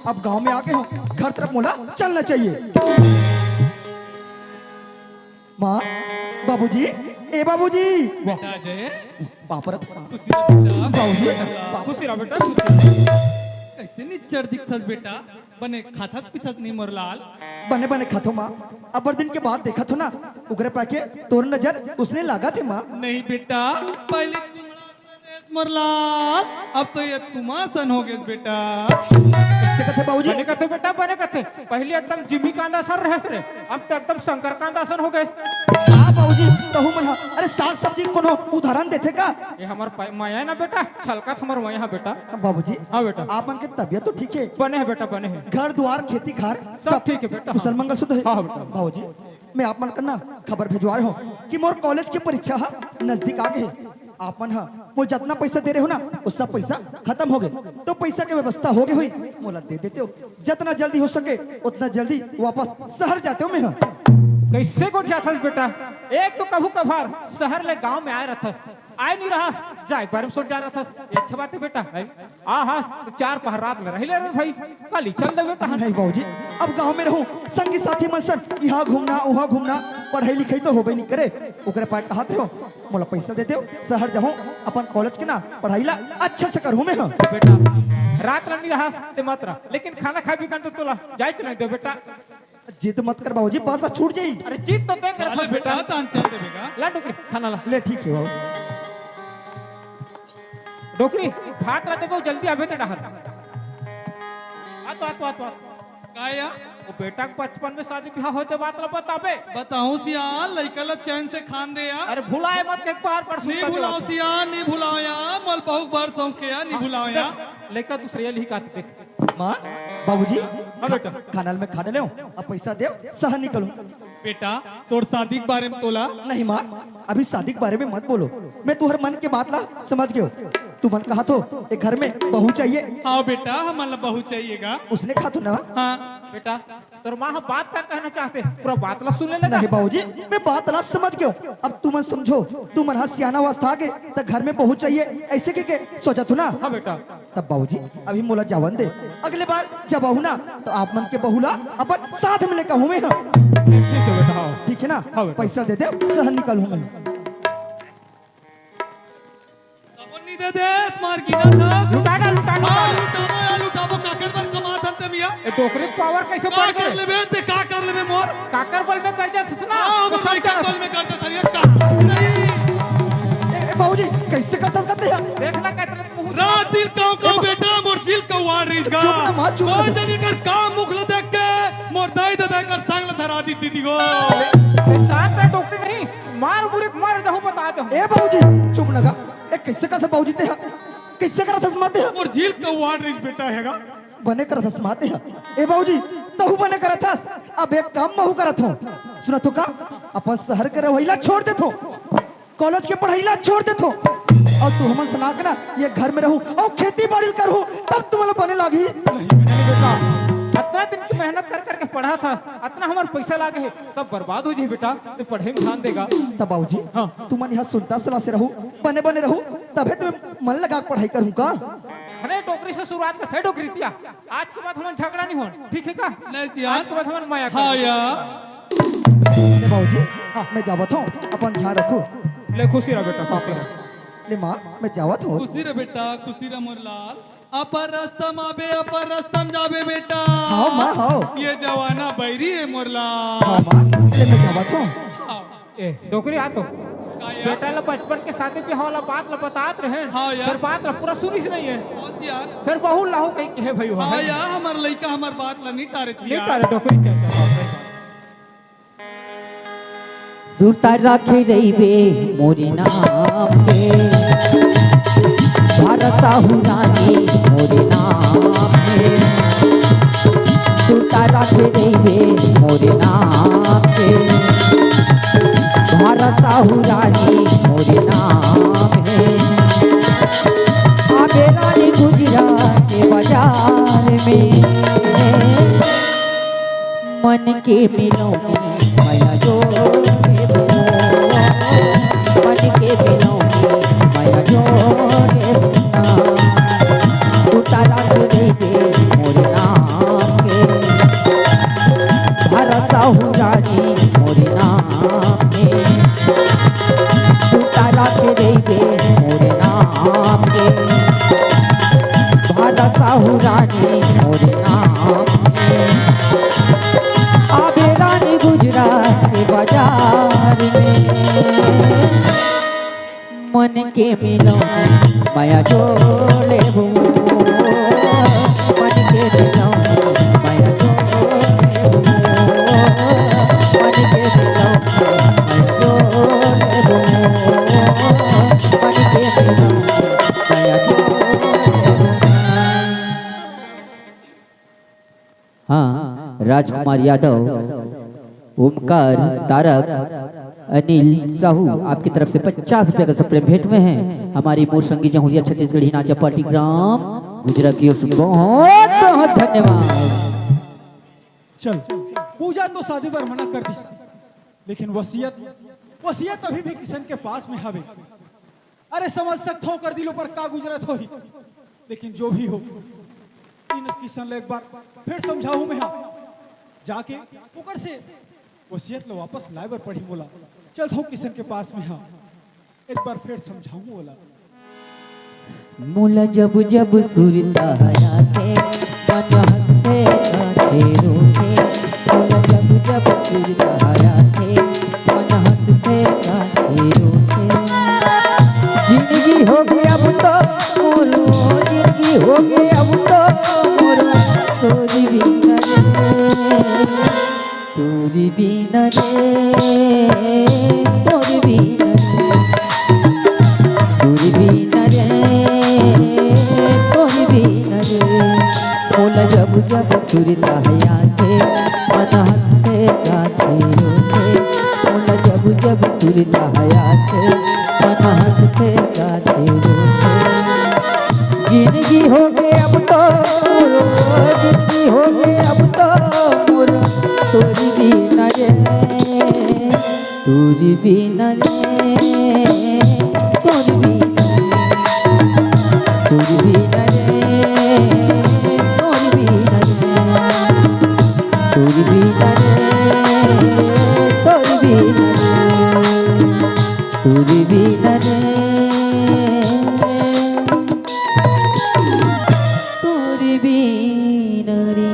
अब गांव में आके हो, घर तरफ मोला चलना चाहिए। माँ बाबूजी, ए बाबूजी, बाबूजी, खुशी रहा बेटा। कैसे निच्चर दिखतस बेटा बने खाथत पिथत नहीं मोरलाल बने बने खातो माँ। अबर दिन के बाद देखा तो ना उगरे पाके तोर नजर उसने लगा थे माँ। नहीं बेटा पहले मोरलाल अब तो ये तुम्हासन हो गए बेटा। कैसे कहते बाबूजी? बने कथे बेटा बने कथे पहले एकदम जिमी कांदा सर रहस रे अब तो एकदम शंकर कांदा सर हो गए। हाँ बाबूजी कहू मन हा। अरे साग सब्जी कोनो उदाहरण देते का? ये हमार माया ना बेटा छलका हमार माया बेटा। बाबूजी हाँ बेटा आप मन के तबियत तो ठीक है? बने है बेटा बने है घर द्वार खेती खार सब ठीक है बेटा। कुशल मंगल सुध है? हाँ बेटा। बाबूजी मैं आप मन करना खबर भिजवा रहा हूँ कि मोर कॉलेज की परीक्षा हा नजदीक आ गए। आप मन हा वो जितना पैसा दे रहे हो ना वो सब पैसा खत्म हो गए तो पैसा की व्यवस्था हो गई हुई मोला दे देते हो। जितना जल्दी हो सके उतना जल्दी वापस शहर जाते हो मैं हाँ। कैसे को था बेटा एक तो कभू कभार शहर ले गांव में आए रहथस आए नहीं रहा जाए बारे में सोच जा रहा था। ये अच्छा बात है बेटा है आ हाँ तो 4 पहर रात में रह ले रहे भाई कल ही चल देवे कहां। नहीं बाबूजी अब गांव में रहूं संगी साथी मन सन यहाँ घूमना वहाँ घूमना पढ़ाई लिखाई तो होबे नहीं करे ओकरे पाए कहा थे हो मोला पैसा दे दो शहर जाऊं अपन कॉलेज के ना पढ़ाई ला अच्छा से करूं मैं हाँ। बेटा रात नहीं रहा ते मात्रा लेकिन खाना खा भी कर तो तोला जाए चले दो बेटा। जिद मत कर बाबूजी पासा छूट जाई। अरे जीत तो दे कर बेटा तान चल देवेगा ला डोकरी खाना ला ले ठीक है बाबू। डोकरी भात ला देबो जल्दी आवे ते डहर आ तो काया वो बेटा के 55 में शादी ब्याह होते बात ला बताबे बताऊं सियाल लइकला चैन से खान दे यार। अरे भुलाए मत एक बार पर नहीं भुलाओ सियाल नहीं भुलाओ यार मोल बहुत बार सौंप के यार नहीं भुलाओ यार। लेकर दूसरे यही काट दे माँ बाबूजी बेटा। खाना में खा ले अब पैसा दे शहर निकलूं। बेटा तोर शादी के बारे में तोला नहीं माँ अभी शादी के बारे में मत बोलो मैं तुम्हारे मन की बात ला समझ गयो। तू मन कहा तो एक घर में बहू चाहिए। हाँ बेटा हमारा बहू चाहिएगा उसने कहा तो ना। हाँ बेटा तोर माँ बात क्या कहना चाहते पूरा बात ला सुनने लगा। नहीं बाबूजी मैं बात ला समझ गयो अब तू मन समझो तू मन सियाना अवस्था आ गए तो घर में बहू चाहिए ऐसे के सोचा तू ना। हाँ बेटा तब बाबूजी अभी मोला जावन दे अगले बार जब बहू ना तो आप मन के बहुला अपन साथ में लेकर हूँ मैं हाँ। ठीक है बेटा हाँ ठीक है ना हाँ बेटा। पैसा दे दे शहर निकलूं मैं। नहीं दे दे मार गिना था लुटाना लुटाना हाँ लुटाबो यार लुटाबो काकर बन कमात हन ते मिया ए डोकरी पावर कैसे का बढ़ कर गए लेबे ते का कर लेबे मोर काकर बल में कर जा ना हाँ तो हम सब लइका जाना। बल में करते थरिया का नहीं बाबूजी कैसे करते हैं देखना कहते मुंह रात दिल काऊ काऊ बेटा मोर जिल काऊ वाड़ रही गा चुप ना, माँ, चुप ना। कोई जनी कर काम मुखला देख के मोर दाई दादा कर संग धरा दी दीदी गो साथ में डॉक्टर नहीं मार बुरे मार जाऊं बता दो। ए बाबूजी चुप लगा ए कैसे करते बाबूजी ते कैसे करत माते हैं मोर जिल काऊ वाड़ रही बेटा हैगा बने करत माते हैं। ए बाबूजी तहु बने करत अब एक काम महू करत हो सुना तो का अपन शहर के रहिला छोड़ देत हो कॉलेज के पढ़ाईला छोड़ देत हो और तू हमन सुना के ना ये घर में रहूं और खेती बाड़ी करूं तब तुम्हारा बने लागी। इतना दिन की मेहनत कर करके पढ़ा था इतना हमारे पैसा लागे है सब बर्बाद हो जाए बेटा तो पढ़ाई में ध्यान देगा। तब बाबूजी हाँ। तू मन यहाँ सुनता सलाह से रहूं बने बने रहूं तबे तो मन लगा के पढ़ाई करूं का। अरे डोकरी से शुरुआत करते हैं डोकरी तिया आज के बाद हमारे झगड़ा नहीं होना ठीक है का नहीं आज के बाद हमारे माया हाँ कर। यार ले बाबूजी मैं जावत हूँ अपन ध्यान रखो। ले खुशी रह बेटा खुशी रह। ले माँ मैं जावत हूँ। खुशी रे बेटा खुशी रे मोर लाल अपर रस्तम आबे अपर रस्तम जाबे बेटा हाँ माँ हाँ ये जवाना बैरी है मोर लाल हाँ माँ ले मैं जावत हूँ। ए डोकरी आ तो बेटा ला बचपन के साथी पे होला बात ला बतात रहे हाँ यार। फिर बात ला पूरा सुनी से नहीं है बहुत यार फिर बहु लाहू कहीं के भाई हुआ हाँ यार हमार लइका हमार बात ला नहीं टारे नहीं तारे डोकरी चल चल सुरता राखे रहीबे मोरी नाम के भारत रानी मोरी नाम के सुरता राखे रहीबे मोरी नाम के भारत रानी मोरी नाम है आबे रानी गुजरात के बाजार में मन के मिलोगे माया जो मन के मिलोगे माया जो उतारा के देखे मोरे नाम के भारत रानी मोरे नाम के उतारा के देखे मोरे नाम के भारत रानी मोरे नाम आवे रानी गुजरात के बाजार में मन के मिलो माया जोड़े हो मन के मिलो माया जोड़े हो मन के मिलो माया जोड़े हो मन के मिलो माया जोड़े हो। हाँ, राजकुमार यादव, ओमकार, तारक, अनिल साहू आपकी तरफ से 50 रुपए का सप्रेम भेंट में है। हमारी मोर संगी जमुरिया छत्तीसगढ़ी नाचा पार्टी ग्राम गुजरात की ओर से बहुत बहुत धन्यवाद। चल, पूजा तो शादी पर मना कर दी, लेकिन वसीयत अभी भी किशन के पास में हवे। अरे समझ सकता हूँ कर दिलों पर का गुजरत हो, लेकिन जो भी हो इन किशन ले एक बार फिर समझाऊं मैं। हाँ, जाके पुकर से वसीयत लो वापस लाए बर पड़ी बोला। चलता हूँ किशन के पास में। हाँ, एक बार फिर समझाऊं बोला। मुला जब जब सुरता हयाते मन हंसते गाते रोते मुला जब जब सुरता हयाते मन हंसते गाते रोते जिंदगी हो गई अब तो मोरो जिंदगी हो गई अब तो मोरो तोरी बिना रे तोरी बिना रे तोरी बिना तोरी बिना रे तोरी बिना रे मोला जब जब सुरता हयाते मन हंसते गाते रोते मोला जब जब सुरता हयाते मन हंसते गाते रोते जिंदगी हो गई अब तो जिंदगी हो गई अब तो मोरा तोरी बिना रे तोरी बिना रे तोरी बिना तोरी बिना रे तोरी बिना रे तोरी बिना रे तोरी बिना रे तोरी बिना रे तोरी बिना रे।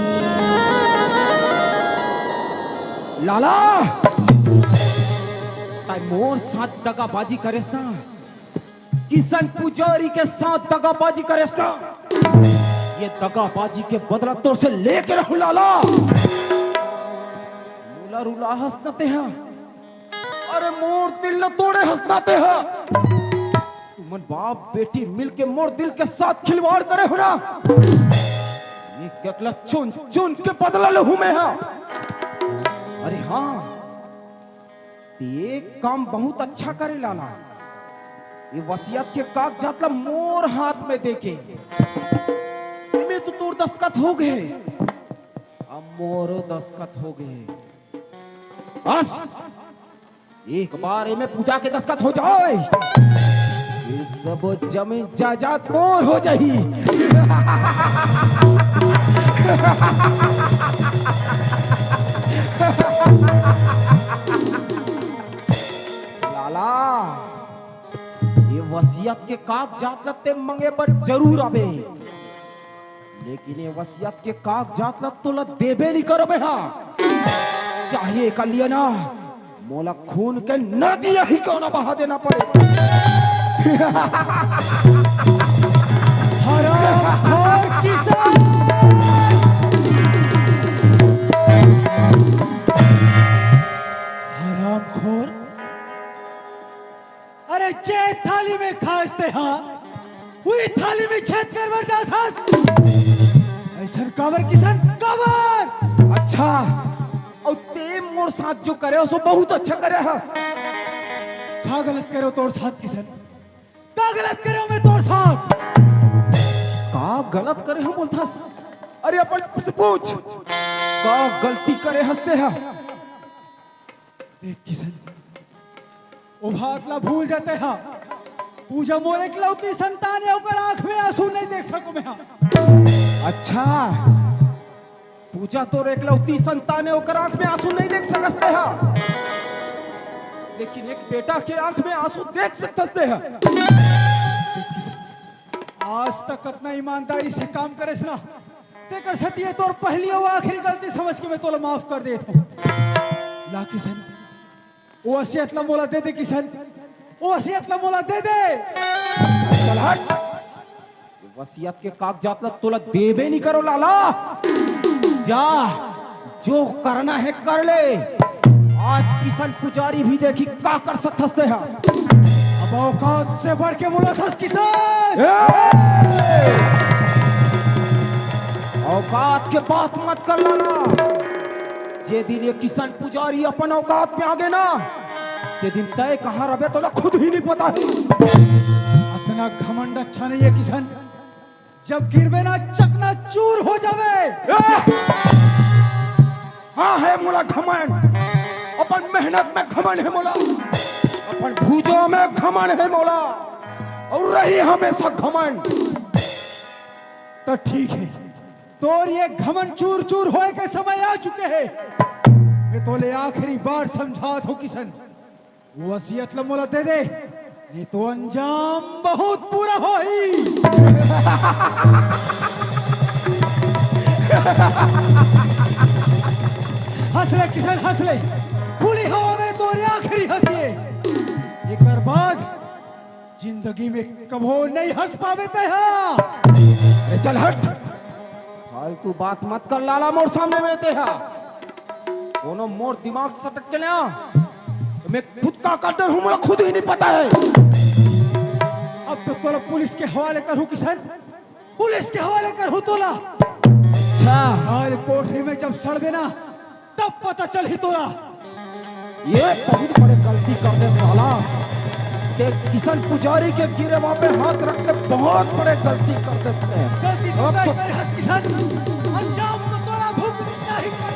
लाला ताई मोर साथ दगाबाजी करेस ना, किशन पुजारी के साथ दगाबाजी करेस ना, ये दगाबाजी के बदला तोर से लेके रहू लाला। मुला रुला हंसनाते हैं, अरे मोर दिल न तोड़े हंसनाते हैं। तुमन बाप बेटी मिलके मोर दिल के साथ खिलवाड़ करे हो ना, ये केकला चुन चुन के बदला लहू में है। अरे हाँ, एक काम बहुत अच्छा करे लाला, ये वसीयत के कागजात ला मोर हाथ में देके इनमें तो तोर दस्तखत हो गए, अब मोरो दस्तखत हो गए। बस एक बार में पूजा के दस्तखत हो जाए, फिर सब जमीन जायदाद मोर हो जाही। लाला ये वसीयत के कागजात लते मंगे पर जरूर आवे, लेकिन ये वसीयत के कागजात लत तो लत देबे नहीं करो बे। हाँ, चाहिए कर लिया ना, मोला खून के नदिया ही क्यों ना बहा देना पड़े। हरामखोर, अरे जे थाली में खासते हाँ वही थाली में छेद कर मर जाता। ऐसा कावर किसान कावर। अच्छा, और ते मोर साथ जो करे सो बहुत अच्छा करे है। का गलत करो तोर साथ किसान, का गलत करो मैं तोर साथ, का गलत करे हम बोलता। अरे अपन से पूछ का गलती करे हंसते हैं। देख किसान, वो बात ला भूल जाते हैं। पूजा मोर इकलौती संतान है, ओकर आंख में आंसू नहीं देख सको मैं। अच्छा, पूजा तो इकलौती संतान है, ओकर आंख में आंसू नहीं देख सकते हैं, लेकिन एक बेटा के आंख में आंसू देख सकते हैं। आज तक इतना ईमानदारी से काम करेस ना, तेकर सतिये तोर पहली और आखिरी गलती समझ के मैं तोला माफ कर देता हूँ। ला किशन वो वसीयत ला मोला दे दे किशन, वो वसीयत ला मोला दे दे। चल हट, वसीयत के कागजात ला तोला देबे नहीं करो लाला। जा जो करना है कर ले। आज किशन पुजारी भी देखी का कर सकते हैं। अब औकात से बढ़ के बोला था किसान। औकात के बात मत कर लाला। जे दिन ये किशन पुजारी अपन औकात में आ गए ना, ये दिन तय कहाँ रहे तो खुद ही नहीं पता है। इतना घमंड अच्छा नहीं है किशन, जब गिरवे ना चकना चूर हो जावे। हाँ है मोला घमंड, अपन मेहनत में घमंड है मोला, अपन भूजों में घमंड है मोला, और रही हमेशा घमंड। तो ठीक है, तोर ये घमंड चूर चूर होए के समय आ चुके हैं। मैं तोले आखिरी बार समझात हो किशन, वसीयत ला मोला दे दे, नहीं तो अंजाम बहुत बुरा होई। हंस ले किशन हंस ले, खुली हवा में तोरे आखिरी हंसिए। एकर बाद जिंदगी में कभो नहीं हंस पावे ते। चल हट, फालतू बात मत कर लाला। मोर सामने में ते हा दोनों मोर दिमाग सटक के लिया। मैं खुद का कदर हूँ, मुझे खुद ही नहीं पता है। अब तो तोला पुलिस के हवाले कर हूँ किशन, पुलिस के हवाले कर हूँ तोला। हाल कोठरी में जब सड़बे ना तब पता चल ही तोला। ये बहुत बड़े गलती कर दे साला, कि किशन पुजारी के गिरे वहां पे हाथ रख के बहुत बड़े गलती कर देते हैं। गलती तो नहीं करे हंस किशन, अंजाम तो तोला भुगतना ही पड़ी।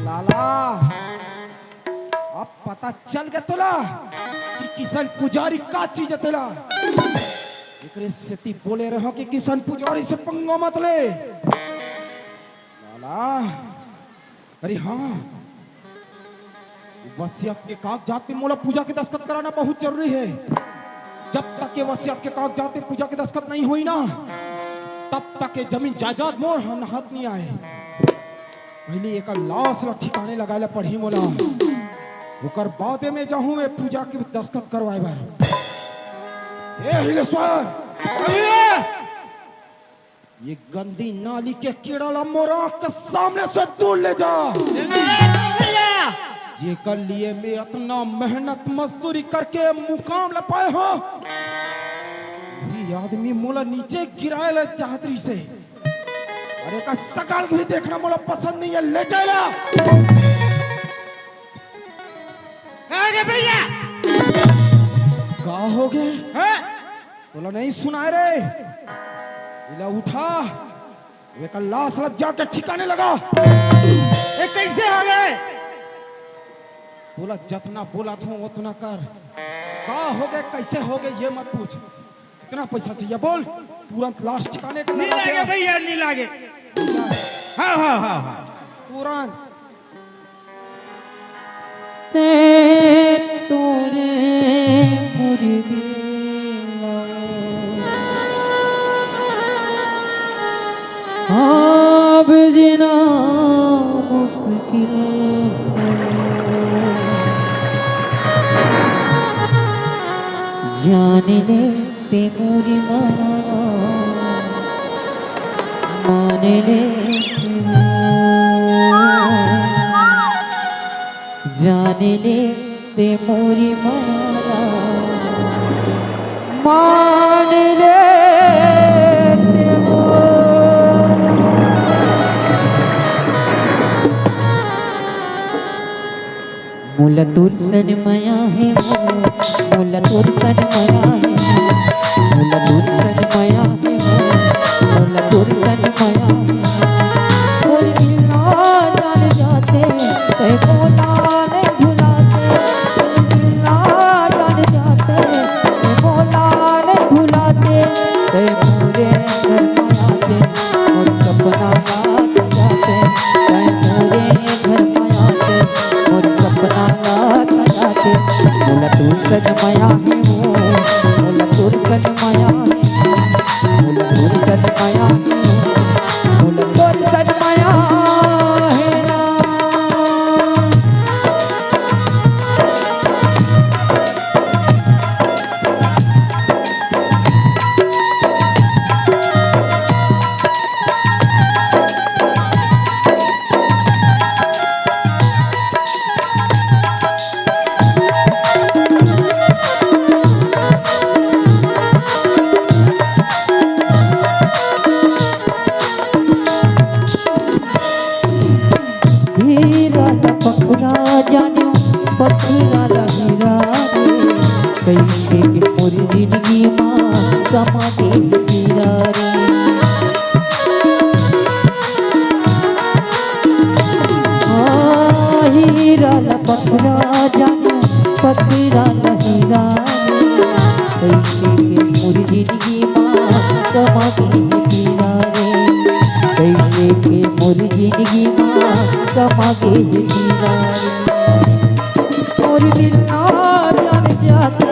लाला अब पता चल गया तोला कि किशन पुजारी का चीज है तेला। एकरे सेती बोले रहो कि किशन पुजारी से पंगा मत ले लाला। अरे हाँ, वसीयत के कागजात पे मोला पूजा के दस्तखत कराना बहुत जरूरी है। जब तक ये वसीयत के कागजात पे पूजा के दस्तखत नहीं हुई ना, तब तक ये जमीन जायदाद मोर हाथ नहीं आए। पहले एक लाश ला ठिकाने लगाए ला पढ़ी मोला, ओकर बादे में जाहूं मैं पूजा के दस्तखत करवाए बार। ए हिलेश्वर, ये गंदी नाली के कीड़ा ला मोरा के सामने से दूर ले जा। ये कर लिए मैं इतना मेहनत मजदूरी करके मुकाम ला पाए हो, ये आदमी मोला नीचे गिराए ला चाहतरी से। अरे का सकल भी देखना मोला पसंद नहीं है, ले जाएला। अरे भैया का हो गए? बोला नहीं सुनाए रे, इला उठा, वे का लाश लग जाके ठिकाने लगा। ये कैसे हो गए? बोला जितना बोला था उतना कर। का हो गए कैसे हो गए ये मत पूछ, कितना पैसा चाहिए बोल, तुरंत लाश ठिकाने का नहीं लगा लागे दिया। भैया, नहीं लागे। हाँ हाँ हाँ हाँ तुरंत तोरे मुर्गी अब जीना मुश्किल जान ले ते मोरी मान ले जान ले ते मोरी मारा मान ले ते मुला तुरसन माया है मुला तुरसन माया है मुला तुरसन माया है मुला तुरसन माया सपना लात जाते तय मोरे घर मायाते मोर सपना लात जाते मोला तू सज माया है मोला तू सज माया है मोला तू सज माया है मोला तू सज माया है ना। हीरा पकड़ा जाने पकड़ा हीरा रे कैसे के पूरी जिंदगी माँ कमा के हीरा रे। हीरा पकड़ा जाने पकड़ा हीरा रे कैसे के पूरी जिंदगी माँ कमा के हीरा रे कैसे के पूरी जिंदगी माँ कमा के जीना और दिल ना जान जाते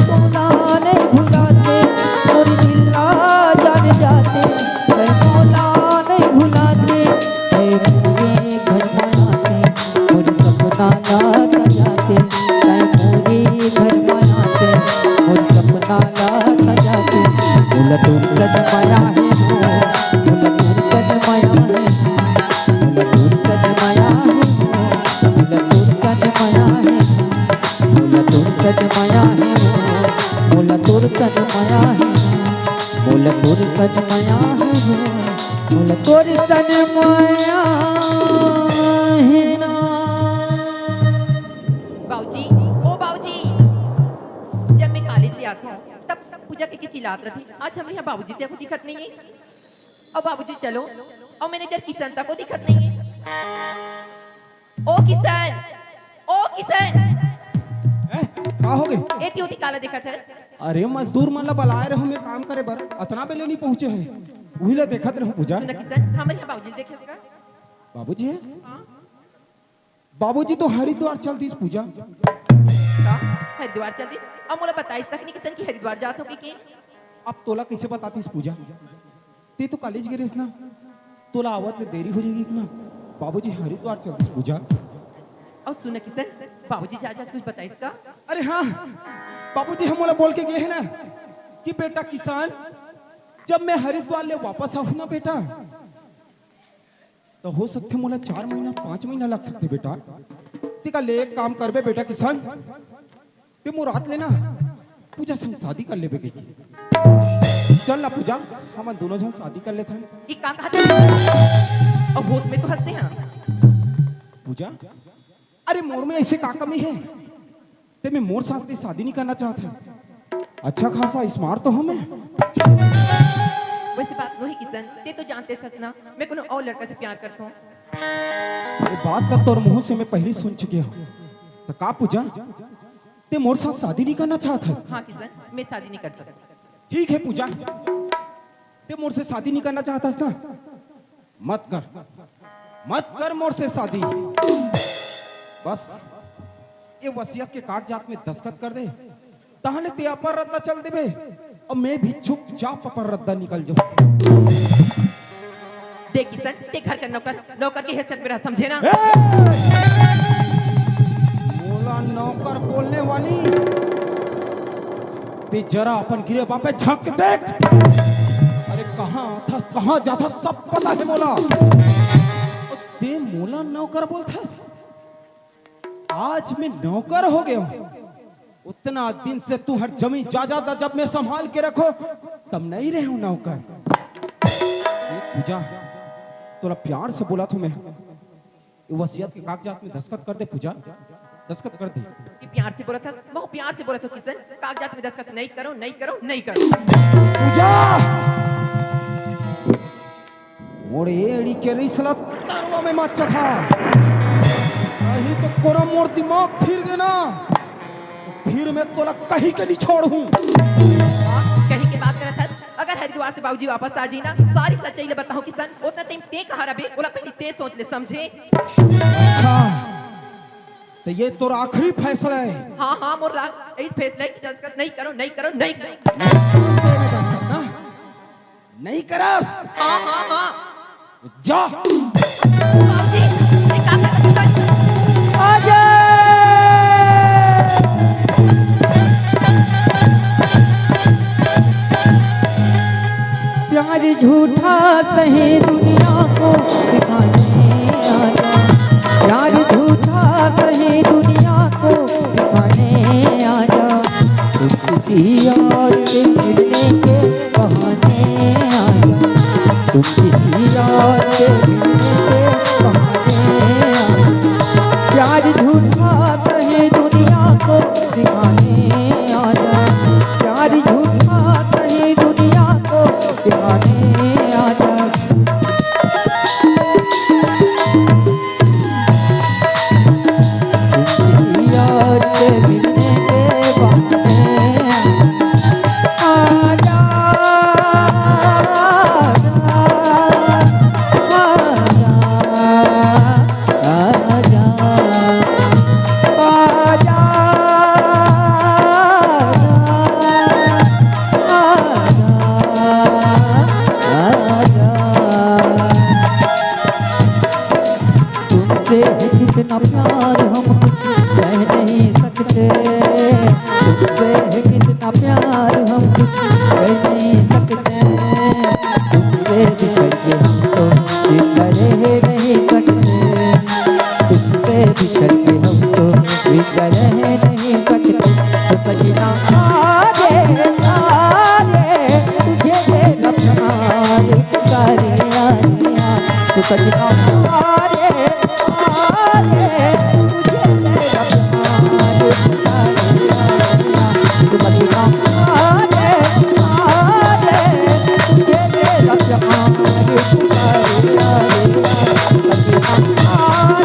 सोना नहीं भुलाते और दिल ना जान जाते सोना नहीं भुलाते पूरे घर बनाते और सपना लात जाते पूरे घर बनाते और सपना लात जाते बोला तू सज माया है बोला तू सज माया है माया है मोला तोर तन माया है मोला तोर तन माया है मोला तोर तन माया है ना। बाबूजी ओ बाबूजी, जब मैं कॉलेज ले आता हूँ तब पूजा के चिल्लात रही। आज हम यहाँ बाबूजी तक को दिखत नहीं है और बाबूजी चलो और मैनेजर किशन तक को दिखत नहीं है। ओ किशन का हो गए? एती होती काला देखत है। अरे मजदूर मन ला बुलाए रहो मैं काम करे बर, अतना बेले नहीं पहुंचे है वही ला देखत रहो पूजा। सुन किशन, हमारे यहाँ बाबूजी देखे का बाबूजी है? हाँ? बाबूजी तो हरिद्वार चल दीस पूजा। हरिद्वार चल दी अब मोला बताइस तक नहीं किशन की हरिद्वार जात हो के। अब तोला कैसे बतातीस पूजा? ते तो कॉलेज गिरेस ना, तोला आवत ले देरी हो जाएगी ना। बाबूजी हरिद्वार चल दीस पूजा। और सुन किशन, बाबूजी जा कुछ बताइस का? अरे हाँ, बाबूजी हम मोला बोल के गए हैं ना कि बेटा किसान जब मैं हरिद्वार ले वापस आऊँ ना बेटा तो हो सकते मोला 4 महीना 5 महीना लग सकते बेटा। तिका ले एक काम करबे बेटा किसान, ते मुराद लेना पूजा संग शादी कर लेबे के। चल ना पूजा, हम दोनों जन शादी कर लेते हैं। एक काम कहते और होश में तो हंसते हैं। पूजा अरे मोर में ऐसे का कमी है ते मैं मोर साथ से शादी नहीं करना चाहता। अच्छा खासा स्मार्ट तो हूँ मैं। वैसे बात नहीं किशन, ते तो जानते ससना मैं कोनो और लड़का से प्यार करता हूँ। ये बात का तोर मुंह से मैं पहले सुन चुकी हूँ। तो का पूजा ते मोर साथ शादी नहीं करना चाहता? हाँ किशन, मैं शादी नहीं कर सकती। ठीक है पूजा, ते मोर से शादी नहीं करना चाहता ना, मत कर मोर से शादी। बस ये वसीयत के कागजात में दस्तखत कर दे, ताहले ते अपर रद्दा चल देबे और मैं भी चुपचाप अपर रद्दा निकल जाऊं। देख किशन, ते घर का नौकर की हैसियत मेरा समझे ना। मोला नौकर बोलने वाली, ते जरा अपन गिरे बापे झांक देख। अरे कहाँ था कहाँ जाता सब पता है मोला। ते मोला नौकर बोलथस, आज मैं नौकर हो गया हूं। उतना दिन से तू हर जमीन जायदाद जब मैं संभाल के रखो तब नहीं रहे हूं नौकर। पूजा थोड़ा प्यार से बोला था मैं, वसीयत के कागजात में दस्तखत कर दे पूजा, दस्तखत कर दे। कि प्यार से बोला था, बहुत प्यार से बोला था किशन, कागजात में दस्तखत नहीं करो नहीं करो नहीं करो। पूजा मोड़ एड़ी के रिसला तरवा में मत चखा, नहीं तो कोरा मोर दिमाग फिर गए ना फिर मैं तोला कहीं के नहीं छोड़ हूं। कहीं की बात करत है, अगर हरिद्वार से बाबूजी वापस आ जी ना सारी सच्चाई ले बताओ किसान उतना टाइम ते कहां रबे बोला पहले ते सोच ले समझे। अच्छा तो ये तो आखिरी फैसला है। हाँ हाँ मोर लाग इस फैसले की दस्तखत नहीं करो नहीं करो नहीं करो। नहीं करस। हाँ हाँ हाँ जा बाबूजी ये क्या कर प्यार झूठा सही दुनिया को दिखाने आजा, प्यार झूठा सही दुनिया को दिखाने आजा, तुम किसी और से मिलने के बहाने आजा, तुम किसी और से मिलने के बहाने आजा, प्यार झूठा सही दुनिया को दिखाने आजा, प्यार झूठा सही दुनिया को दिखाने आजा। तुम याद से मिलने के बहाने आजा, आजा, आजा, तुमसे कितना प्यार हम कुछ कह नहीं सकते, तुमसे कितना प्यार हम कुछ कह नहीं सकते, तुमसे बिछड़ के हम तो बिछड़े नहीं सकते, तुमसे बिछड़ के हम तो बिछड़े नहीं सकते, तो सजना आगे आगे तुझे दे प्यार करे आनिया, तो सजना आगे आगे तुझे दे प्यार करे आनिया, तो सजना आगे आगे तुझे दे प्यार करे आनिया, सजना आगे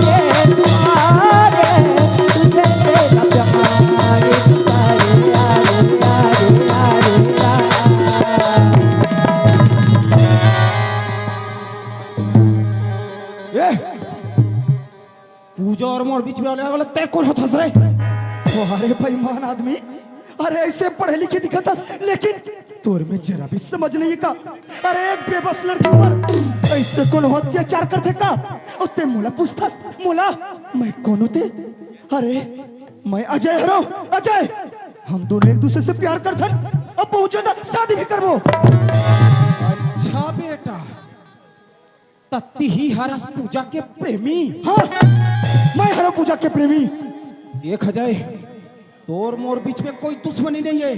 आगे तुझे दे प्यार करे आनिया। ये पूजा और मोर बीच में आने वाला तय कौन होता रे? अरे बेईमान आदमी, अरे ऐसे पढ़े लिखे दिखा था लेकिन तोर में जरा भी समझ नहीं का। अरे एक बेबस लड़की पर ऐसे कौन अत्याचार करते का? और ते मोला पूछता मोला मैं कौन होते? अरे मैं अजय हरो अजय, हम दोनों एक दूसरे से प्यार करते अब पहुंचे था शादी भी करबो। अच्छा बेटा तत्ती ही हरस पूजा के प्रेमी। हाँ मैं हरो पूजा के प्रेमी। देख अजय तोर मोर बीच में कोई दुश्मनी नहीं है,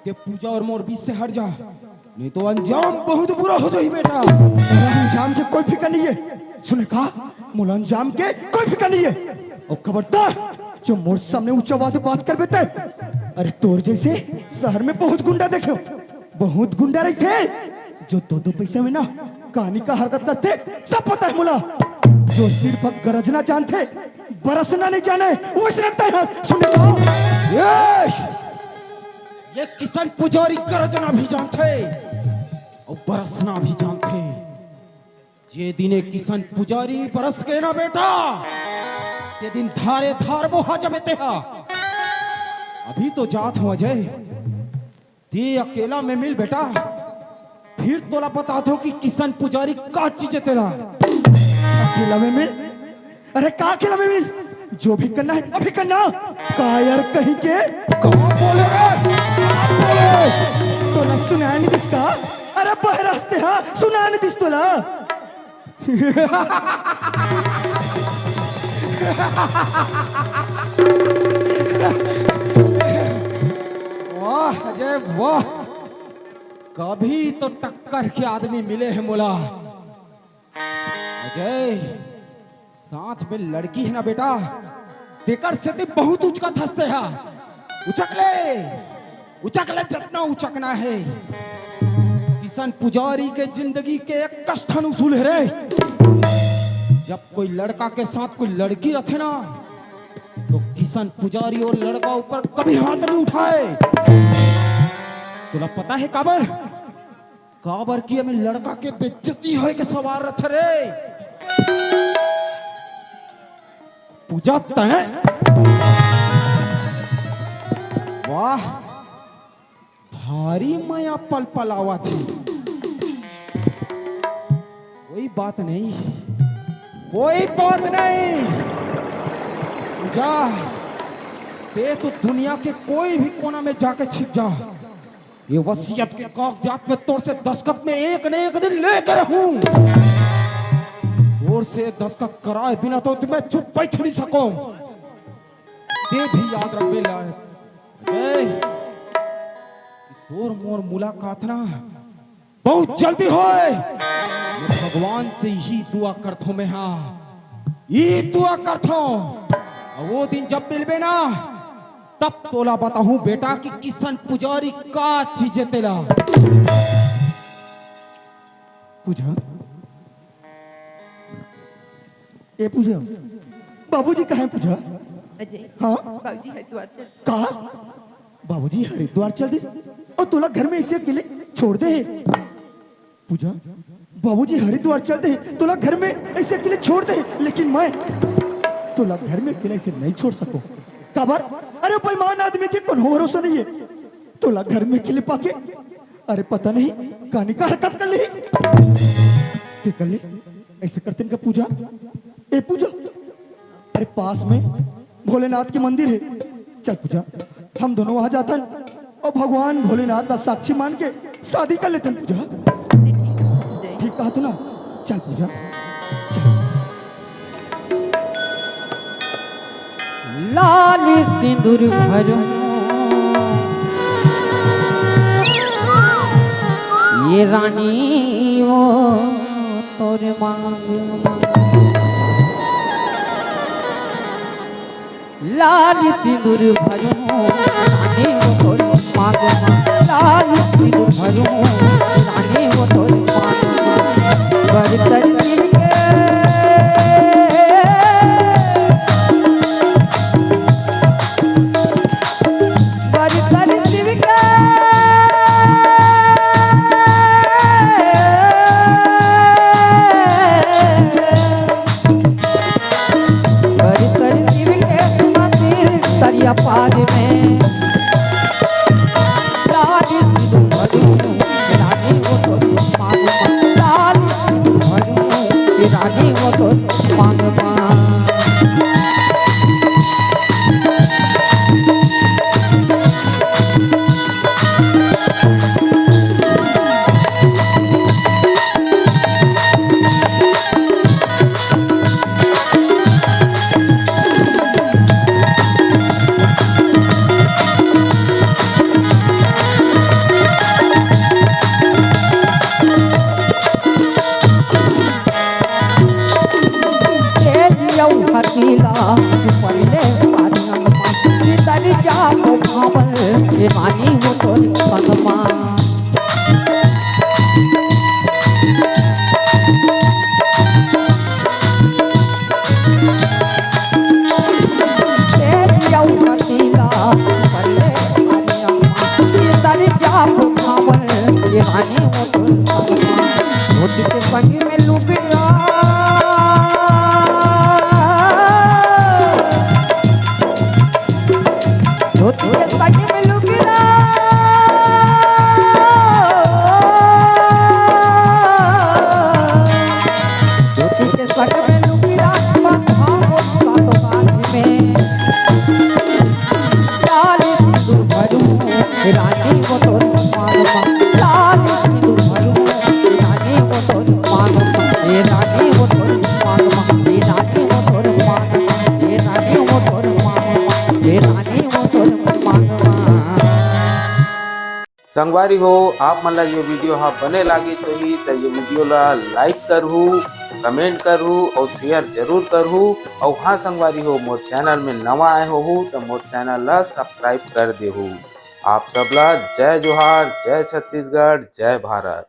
ते पूजा और मोर बीच से हट जा नहीं तो अंजाम बहुत बुरा हो जाए बेटा। अंजाम के कोई फिक्र नहीं है, सुने कहा मोला अंजाम के कोई फिक्र नहीं है। और खबरदार जो मोर सामने ऊंचा आवाज में बात कर बेटे, अरे तोर जैसे शहर में बहुत गुंडा देखे, बहुत गुंडा रहते जो दो पैसे में ना कहानी का हरकत करते, सब पता है मोला। जो सिर्फ गरजना जानते बरसना नहीं जाने वो रहता है। सुने ये किसान पुजारी गरजना भी जानते और बरसना भी जानते। ये दिने किसान पुजारी बरस के ना बेटा, ये दिन धारे धार बोहा जमेते हा। अभी तो जात हो अजय, ते अकेला में मिल बेटा, फिर तोला बता दो कि किसान पुजारी का चीज है तेरा। अकेला में मिल? अरे का अकेला में मिल? जो भी करना है अभी करना। का यार कहीं के कहाँ बोले तोला सुनाया नहीं दिसका? अरे बहरास्ते हाँ सुनाया नहीं दिस तोला। वाह अजय वाह, कभी तो टक्कर के आदमी मिले हैं मोला। अजय साथ में लड़की है ना बेटा, देकर से ते बहुत उचका थसते है। उचक ले जितना उचकना है। किसान पुजारी के जिंदगी के एक कष्टन उसूल है रे। जब कोई लड़का के साथ कोई लड़की रखे ना तो किसान पुजारी और लड़का ऊपर कभी हाथ नहीं उठाए। तुला पता है काबर? काबर की हमें लड़का के बेइज्जती होए के सवार रथ रे पूजा तय वाह भारी माया पल पल आवा थी कोई बात नहीं जा ते तो दुनिया के कोई भी कोना में जाके छिप जा ये वसीयत के कागजात में तोड़ से दस्तखत में एक न एक दिन लेकर हूं जोर से दस्तखत कराए बिना तो तुम्हें चुप बैठ नहीं सको ते भी याद रख बेला अजय तोर मोर मुलाकात ना बहुत जल्दी होए मैं भगवान से ही दुआ करता हूं मैं हाँ ये दुआ करता हूं वो दिन जब मिलबे ना तब तोला बताऊं बेटा कि किसन पुजारी का चीजें तेला पूजा ए पूजा बाबूजी कहाँ हैं पूजा अजय हाँ बाबूजी हरिद्वार चल कहा बाबूजी हरिद्वार चल दे और तोला घर में ऐसे अकेले छोड़ दे पूजा बाबूजी हरिद्वार चल दे तोला घर में ऐसे अकेले छोड़ दे लेकिन मैं तोला घर में अकेले ऐसे नहीं छोड़ सकूं काबर अरे बेईमान आदमी के कोनो भरोसा नहीं है तोला घर में अकेले पाके अरे पता नहीं कहानी का हरकत कर ली कर ले ऐसे करते इनका पूजा ए पूजा अरे पास में भोलेनाथ की मंदिर है चल पूजा हम दोनों वहां जाते हैं और भगवान भोलेनाथ का साक्षी मान के शादी कर लेते हैं पूजा ठीक कहा तू ना चल पूजा चल लाल सिंदूर भरो ये रानी वो तोरे मांग लाल सिंदूर भरो रानी वो तोरे मांग लाल सिंदूर भरो रानी वो तोरे मांग बरतर पाद में लाल सिंदूर भरो रानी वो तोरे मांग लाल सिंदूर भरो रानी वो तोरे मांग पहले तरी जाओ भावल रानी वो तोरे पगमा तरी जाओ भावल रानी वो तोरे पगमा रोटी के संग में लुबिया रानी वो तोरे मांग लाल सिंदूर भरो रानी वो तोरे मांग रानी वो तोरे मांग रानी वो तोरे मांग रानी वो तोरे मांग रानी वो तोरे मांग संगवारी हो आप मन ला ये वीडियो हा बने लागी सही तो ये वीडियो ला लाइक करहू कमेंट करहू और शेयर जरूर करहू और हाँ संगवारी हो मोर चैनल में नवा आए हो तो मोर चैनल ला सब्सक्राइब कर देहू आप सबला जय जोहार जय छत्तीसगढ़ जय भारत।